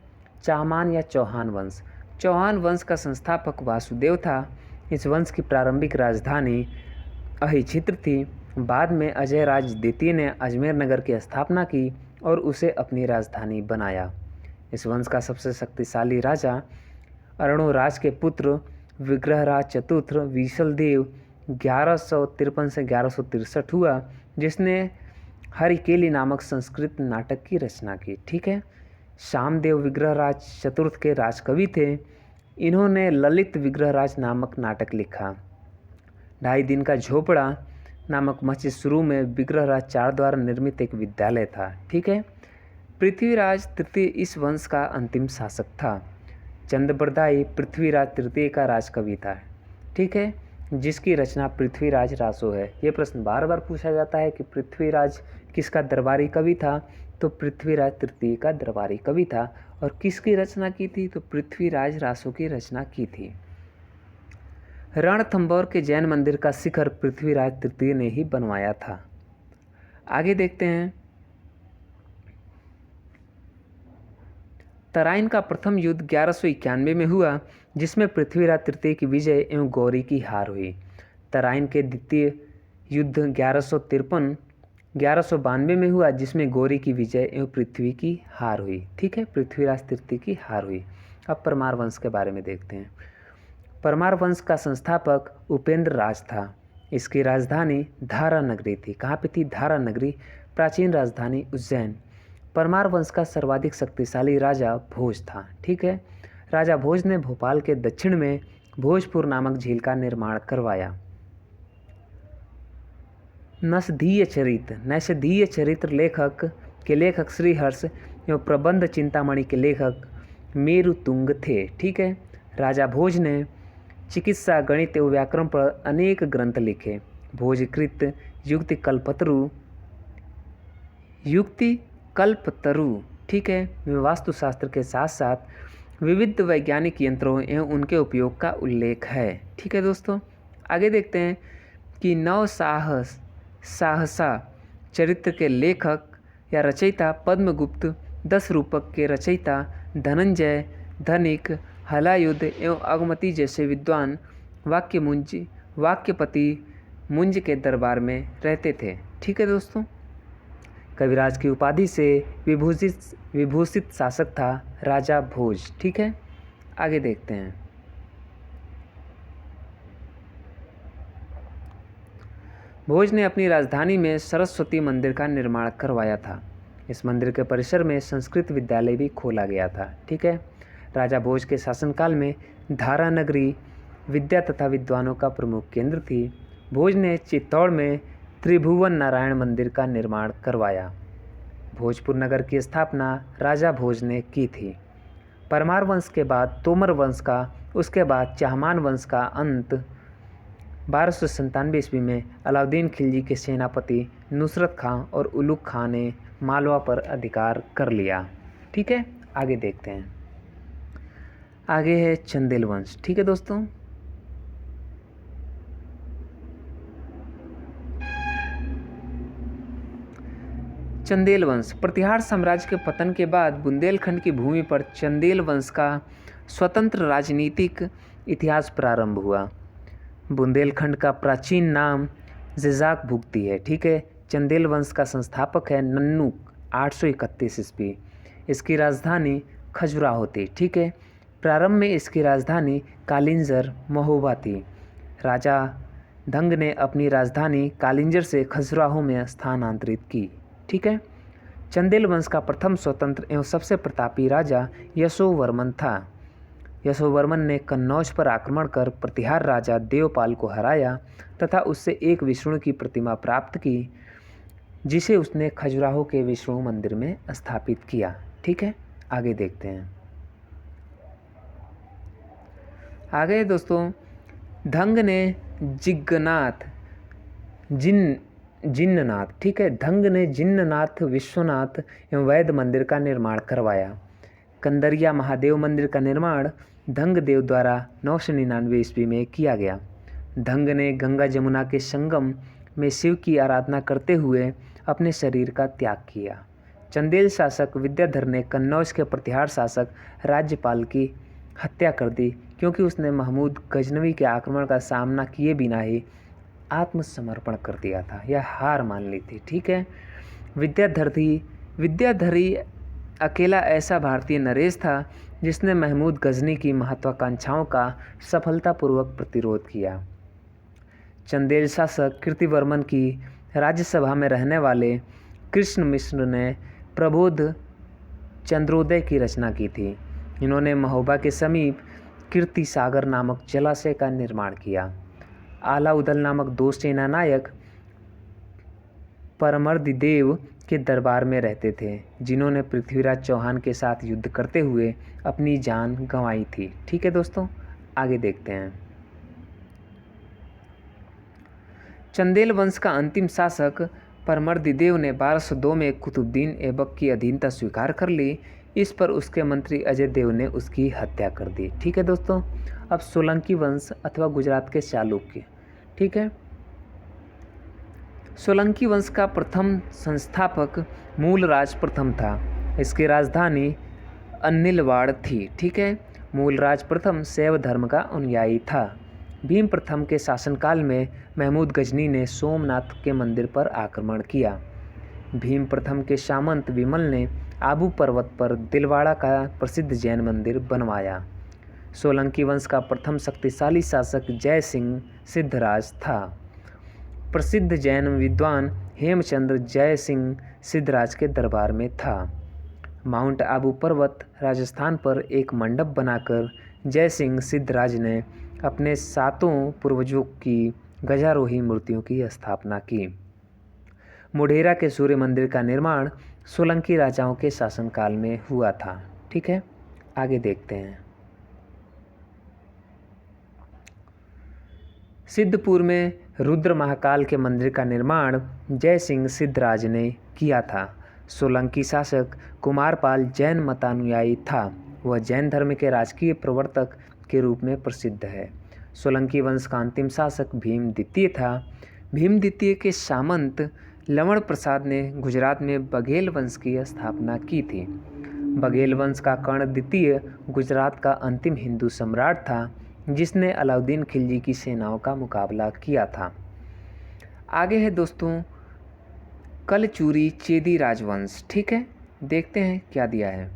चाहमान या चौहान वंश। चौहान वंश का संस्थापक वासुदेव था। इस वंश की प्रारंभिक राजधानी अहिछित्र थी। बाद में अजय राज द्वितीय ने अजमेर नगर की स्थापना की और उसे अपनी राजधानी बनाया। इस वंश का सबसे शक्तिशाली राजा अरणोराज के पुत्र विग्रहराज चतुर्थ विशलदेव 1153 से 1163 हुआ, जिसने हरिकेली नामक संस्कृत नाटक की रचना की। ठीक है। शामदेव विग्रहराज चतुर्थ के राजकवि थे। इन्होंने ललित विग्रहराज नामक नाटक लिखा। 2.5 दिन का झोपड़ा नामक मस्जिद शुरू में विग्रहराज चार द्वारा निर्मित एक विद्यालय था। ठीक है। पृथ्वीराज तृतीय इस वंश का अंतिम शासक था। चंद्रप्रदायी पृथ्वीराज तृतीय का राजकवि था। ठीक है, जिसकी रचना पृथ्वीराज रासो है। ये प्रश्न बार बार पूछा जाता है कि पृथ्वीराज किसका दरबारी कवि था, तो पृथ्वीराज तृतीय का दरबारी कवि था। और किसकी रचना की थी, तो पृथ्वीराज रासो की रचना की थी। रणथंभौर के जैन मंदिर का शिखर पृथ्वीराज तृतीय ने ही बनवाया था। आगे देखते हैं। तराइन का प्रथम युद्ध 1191 में हुआ, जिसमें पृथ्वीराज तृतीय की विजय एवं गौरी की हार हुई। तराइन के द्वितीय युद्ध 1192 में हुआ, जिसमें गौरी की विजय एवं पृथ्वी की हार हुई। ठीक है, पृथ्वीराज तृतीय की हार हुई। अब परमार वंश के बारे में देखते हैं। परमार वंश का संस्थापक उपेंद्र राज था। इसकी राजधानी धारा नगरी थी। कहाँ पे थी? धारा नगरी, प्राचीन राजधानी उज्जैन। परमार वंश का सर्वाधिक शक्तिशाली राजा भोज था। ठीक है, राजा भोज ने भोपाल के दक्षिण में भोजपुर नामक झील का निर्माण करवाया। नैषधीय चरित्र लेखक श्रीहर्ष एवं प्रबंध चिंतामणि के लेखक मेरुतुंग थे। ठीक है, राजा भोज ने चिकित्सा, गणित एवं व्याकरण पर अनेक ग्रंथ लिखे। भोजकृत युक्ति कल्पतरु, ठीक है, में वास्तुशास्त्र के साथ साथ विविध वैज्ञानिक यंत्रों एवं उनके उपयोग का उल्लेख है। ठीक है दोस्तों, आगे देखते हैं कि नव साहसा चरित्र के लेखक या रचयिता पद्मगुप्त, 10 रूपक के रचयिता धनंजय, धनिक, हलायुद्ध एवं अगमती जैसे विद्वान वाक्यपति मुंज के दरबार में रहते थे। ठीक है दोस्तों, कविराज की उपाधि से विभूषित शासक था राजा भोज। ठीक है, आगे देखते हैं। भोज ने अपनी राजधानी में सरस्वती मंदिर का निर्माण करवाया था। इस मंदिर के परिसर में संस्कृत विद्यालय भी खोला गया था। ठीक है, राजा भोज के शासनकाल में धारा नगरी विद्या तथा विद्वानों का प्रमुख केंद्र थी। भोज ने चित्तौड़ में त्रिभुवन नारायण मंदिर का निर्माण करवाया। भोजपुर नगर की स्थापना राजा भोज ने की थी। परमार वंश के बाद तोमर वंश का, उसके बाद चाहमान वंश का अंत 1297 ईस्वी में अलाउद्दीन खिलजी के सेनापति नुसरत खां और उलुग खां ने मालवा पर अधिकार कर लिया। ठीक है, आगे देखते हैं। आगे है चंदेल वंश। ठीक है दोस्तों, चंदेल वंश। प्रतिहार साम्राज्य के पतन के बाद बुंदेलखंड की भूमि पर चंदेल वंश का स्वतंत्र राजनीतिक इतिहास प्रारंभ हुआ। बुंदेलखंड का प्राचीन नाम जिजाक भुगती है। ठीक है, चंदेल वंश का संस्थापक है नन्नूक, 831 ईस्वी। इसकी राजधानी खजुराहो थी। ठीक है, प्रारंभ में इसकी राजधानी कालिंजर महोबा थी। राजा धंग ने अपनी राजधानी कालिंजर से खजुराहो में स्थानांतरित की। ठीक है, चंदेल वंश का प्रथम स्वतंत्र एवं सबसे प्रतापी राजा यशोवर्मन था। यशोवर्मन ने कन्नौज पर आक्रमण कर प्रतिहार राजा देवपाल को हराया तथा उससे एक विष्णु की प्रतिमा प्राप्त की, जिसे उसने खजुराहो के विष्णु मंदिर में स्थापित किया। ठीक है, आगे देखते हैं। आगे दोस्तों, धंग ने जिन्ननाथ, ठीक है, धंग ने जिन्ननाथ, विश्वनाथ एवं वैद्य मंदिर का निर्माण करवाया। कंदरिया महादेव मंदिर का निर्माण धंग देव द्वारा 999 ईस्वी में किया गया। धंग ने गंगा जमुना के संगम में शिव की आराधना करते हुए अपने शरीर का त्याग किया। चंदेल शासक विद्याधर ने कन्नौज के प्रतिहार शासक राज्यपाल की हत्या कर दी क्योंकि उसने महमूद गजनवी के आक्रमण का सामना किए बिना ही आत्मसमर्पण कर दिया था, यह हार मान ली थी। ठीक है, विद्याधरी अकेला ऐसा भारतीय नरेश था जिसने महमूद गजनी की महत्वाकांक्षाओं का सफलतापूर्वक प्रतिरोध किया। चंदेल शासक कीर्तिवर्मन की राज्यसभा में रहने वाले कृष्ण मिश्र ने प्रबोध चंद्रोदय की रचना की थी। इन्होंने महोबा के समीप कीर्ति सागर नामक जलाशय का निर्माण किया। आलाउदल नामक दो सेना नायक परमर्दिदेव के दरबार में रहते थे, जिन्होंने पृथ्वीराज चौहान के साथ युद्ध करते हुए अपनी जान गंवाई थी। ठीक है दोस्तों, आगे देखते हैं। चंदेल वंश का अंतिम शासक परमर्दिदेव ने 1202 में कुतुबुद्दीन ऐबक की अधीनता स्वीकार कर ली। इस पर उसके मंत्री अजय देव ने उसकी हत्या कर दी। ठीक है दोस्तों, अब सोलंकी वंश अथवा गुजरात के चालुक्य। ठीक है, सोलंकी वंश का प्रथम संस्थापक मूलराज प्रथम था। इसकी राजधानी अन्निलवाड़ थी। ठीक है, मूलराज प्रथम शैव धर्म का अनुयायी था। भीम प्रथम के शासनकाल में महमूद गजनी ने सोमनाथ के मंदिर पर आक्रमण किया। भीम प्रथम के सामंत विमल ने आबू पर्वत पर दिलवाड़ा का प्रसिद्ध जैन मंदिर बनवाया। सोलंकी वंश का प्रथम शक्तिशाली शासक जय सिंह सिद्धराज था। प्रसिद्ध जैन विद्वान हेमचंद्र जय सिंह सिद्धराज के दरबार में था। माउंट आबू पर्वत राजस्थान पर एक मंडप बनाकर जय सिंह सिद्धराज ने अपने 7 पूर्वजों की गजारोही मूर्तियों की स्थापना की। मोढेरा के सूर्य मंदिर का निर्माण सोलंकी राजाओं के शासनकाल में हुआ था। ठीक है, आगे देखते हैं। सिद्धपुर में रुद्र महाकाल के मंदिर का निर्माण जय सिंह सिद्धराज ने किया था। सोलंकी शासक कुमारपाल जैन मतानुयायी था। वह जैन धर्म के राजकीय प्रवर्तक के रूप में प्रसिद्ध है। सोलंकी वंश का अंतिम शासक भीम द्वितीय था। भीम द्वितीय के सामंत लवण प्रसाद ने गुजरात में बघेल वंश की स्थापना की थी। बघेल वंश का कर्ण द्वितीय गुजरात का अंतिम हिंदू सम्राट था, जिसने अलाउद्दीन खिलजी की सेनाओं का मुकाबला किया था। आगे है दोस्तों कलचुरी चेदी राजवंश। ठीक है, देखते हैं क्या दिया है।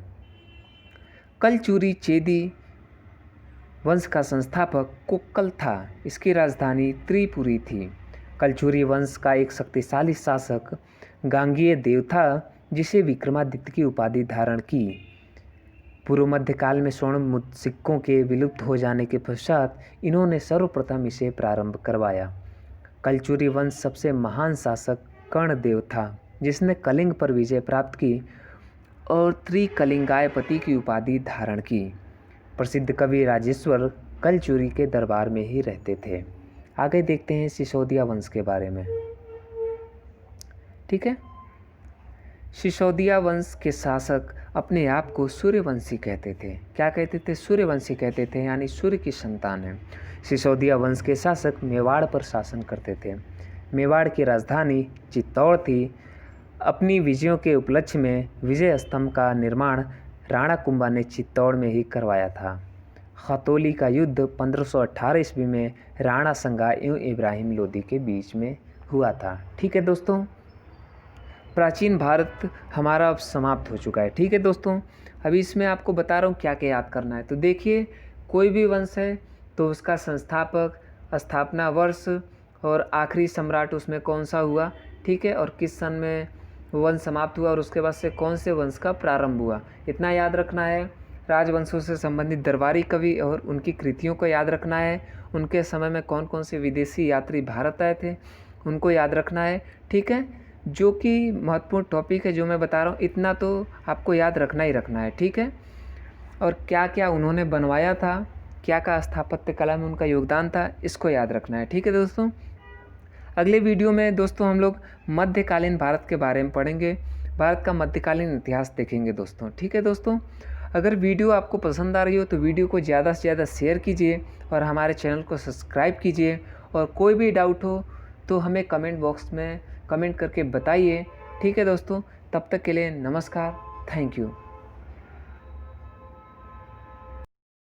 कलचुरी चेदी वंश का संस्थापक कोक्कल था। इसकी राजधानी त्रिपुरी थी। कलचुरी वंश का एक शक्तिशाली शासक गांगेय देव था, जिसे विक्रमादित्य की उपाधि धारण की। पूर्व मध्यकाल में स्वर्ण सिक्कों के विलुप्त हो जाने के पश्चात इन्होंने सर्वप्रथम इसे प्रारंभ करवाया। कलचुरी वंश सबसे महान शासक कर्णदेव था, जिसने कलिंग पर विजय प्राप्त की और त्रिकलिंगायपति की उपाधि धारण की। प्रसिद्ध कवि राजेश्वर कलचुरी के दरबार में ही रहते थे। आगे देखते हैं सिसोदिया वंश के बारे में। ठीक है, सिसोदिया वंश के शासक अपने आप को सूर्यवंशी कहते थे। क्या कहते थे? सूर्यवंशी कहते थे, यानी सूर्य की संतान है। सिसोदिया वंश के शासक मेवाड़ पर शासन करते थे। मेवाड़ की राजधानी चित्तौड़ थी। अपनी विजयों के उपलक्ष्य में विजय स्तंभ का निर्माण राणा कुंभा ने चित्तौड़ में ही करवाया था। खतौली का युद्ध 1518 ईस्वी में राणा संगा एवं इब्राहिम लोदी के बीच में हुआ था। ठीक है दोस्तों, प्राचीन भारत हमारा अब समाप्त हो चुका है। ठीक है दोस्तों, अभी इसमें आपको बता रहा हूँ क्या क्या याद करना है। तो देखिए, कोई भी वंश है तो उसका संस्थापक, स्थापना वर्ष और आखिरी सम्राट उसमें कौन सा हुआ, ठीक है, और किस सन में वंश समाप्त हुआ और उसके बाद से कौन से वंश का प्रारंभ हुआ, इतना याद रखना है। राजवंशों से संबंधित दरबारी कवि और उनकी कृतियों को याद रखना है। उनके समय में कौन कौन से विदेशी यात्री भारत आए थे उनको याद रखना है। ठीक है, जो कि महत्वपूर्ण टॉपिक है जो मैं बता रहा हूँ, इतना तो आपको याद रखना ही रखना है। ठीक है, और क्या क्या उन्होंने बनवाया था, क्या क्या स्थापत्य कला में उनका योगदान था, इसको याद रखना है। ठीक है दोस्तों, अगले वीडियो में दोस्तों हम लोग मध्यकालीन भारत के बारे में पढ़ेंगे। भारत का मध्यकालीन इतिहास देखेंगे दोस्तों। ठीक है दोस्तों, अगर वीडियो आपको पसंद आ रही हो तो वीडियो को ज़्यादा से ज़्यादा शेयर कीजिए और हमारे चैनल को सब्सक्राइब कीजिए और कोई भी डाउट हो तो हमें कमेंट बॉक्स में कमेंट करके बताइए। ठीक है दोस्तों, तब तक के लिए नमस्कार, थैंक यू।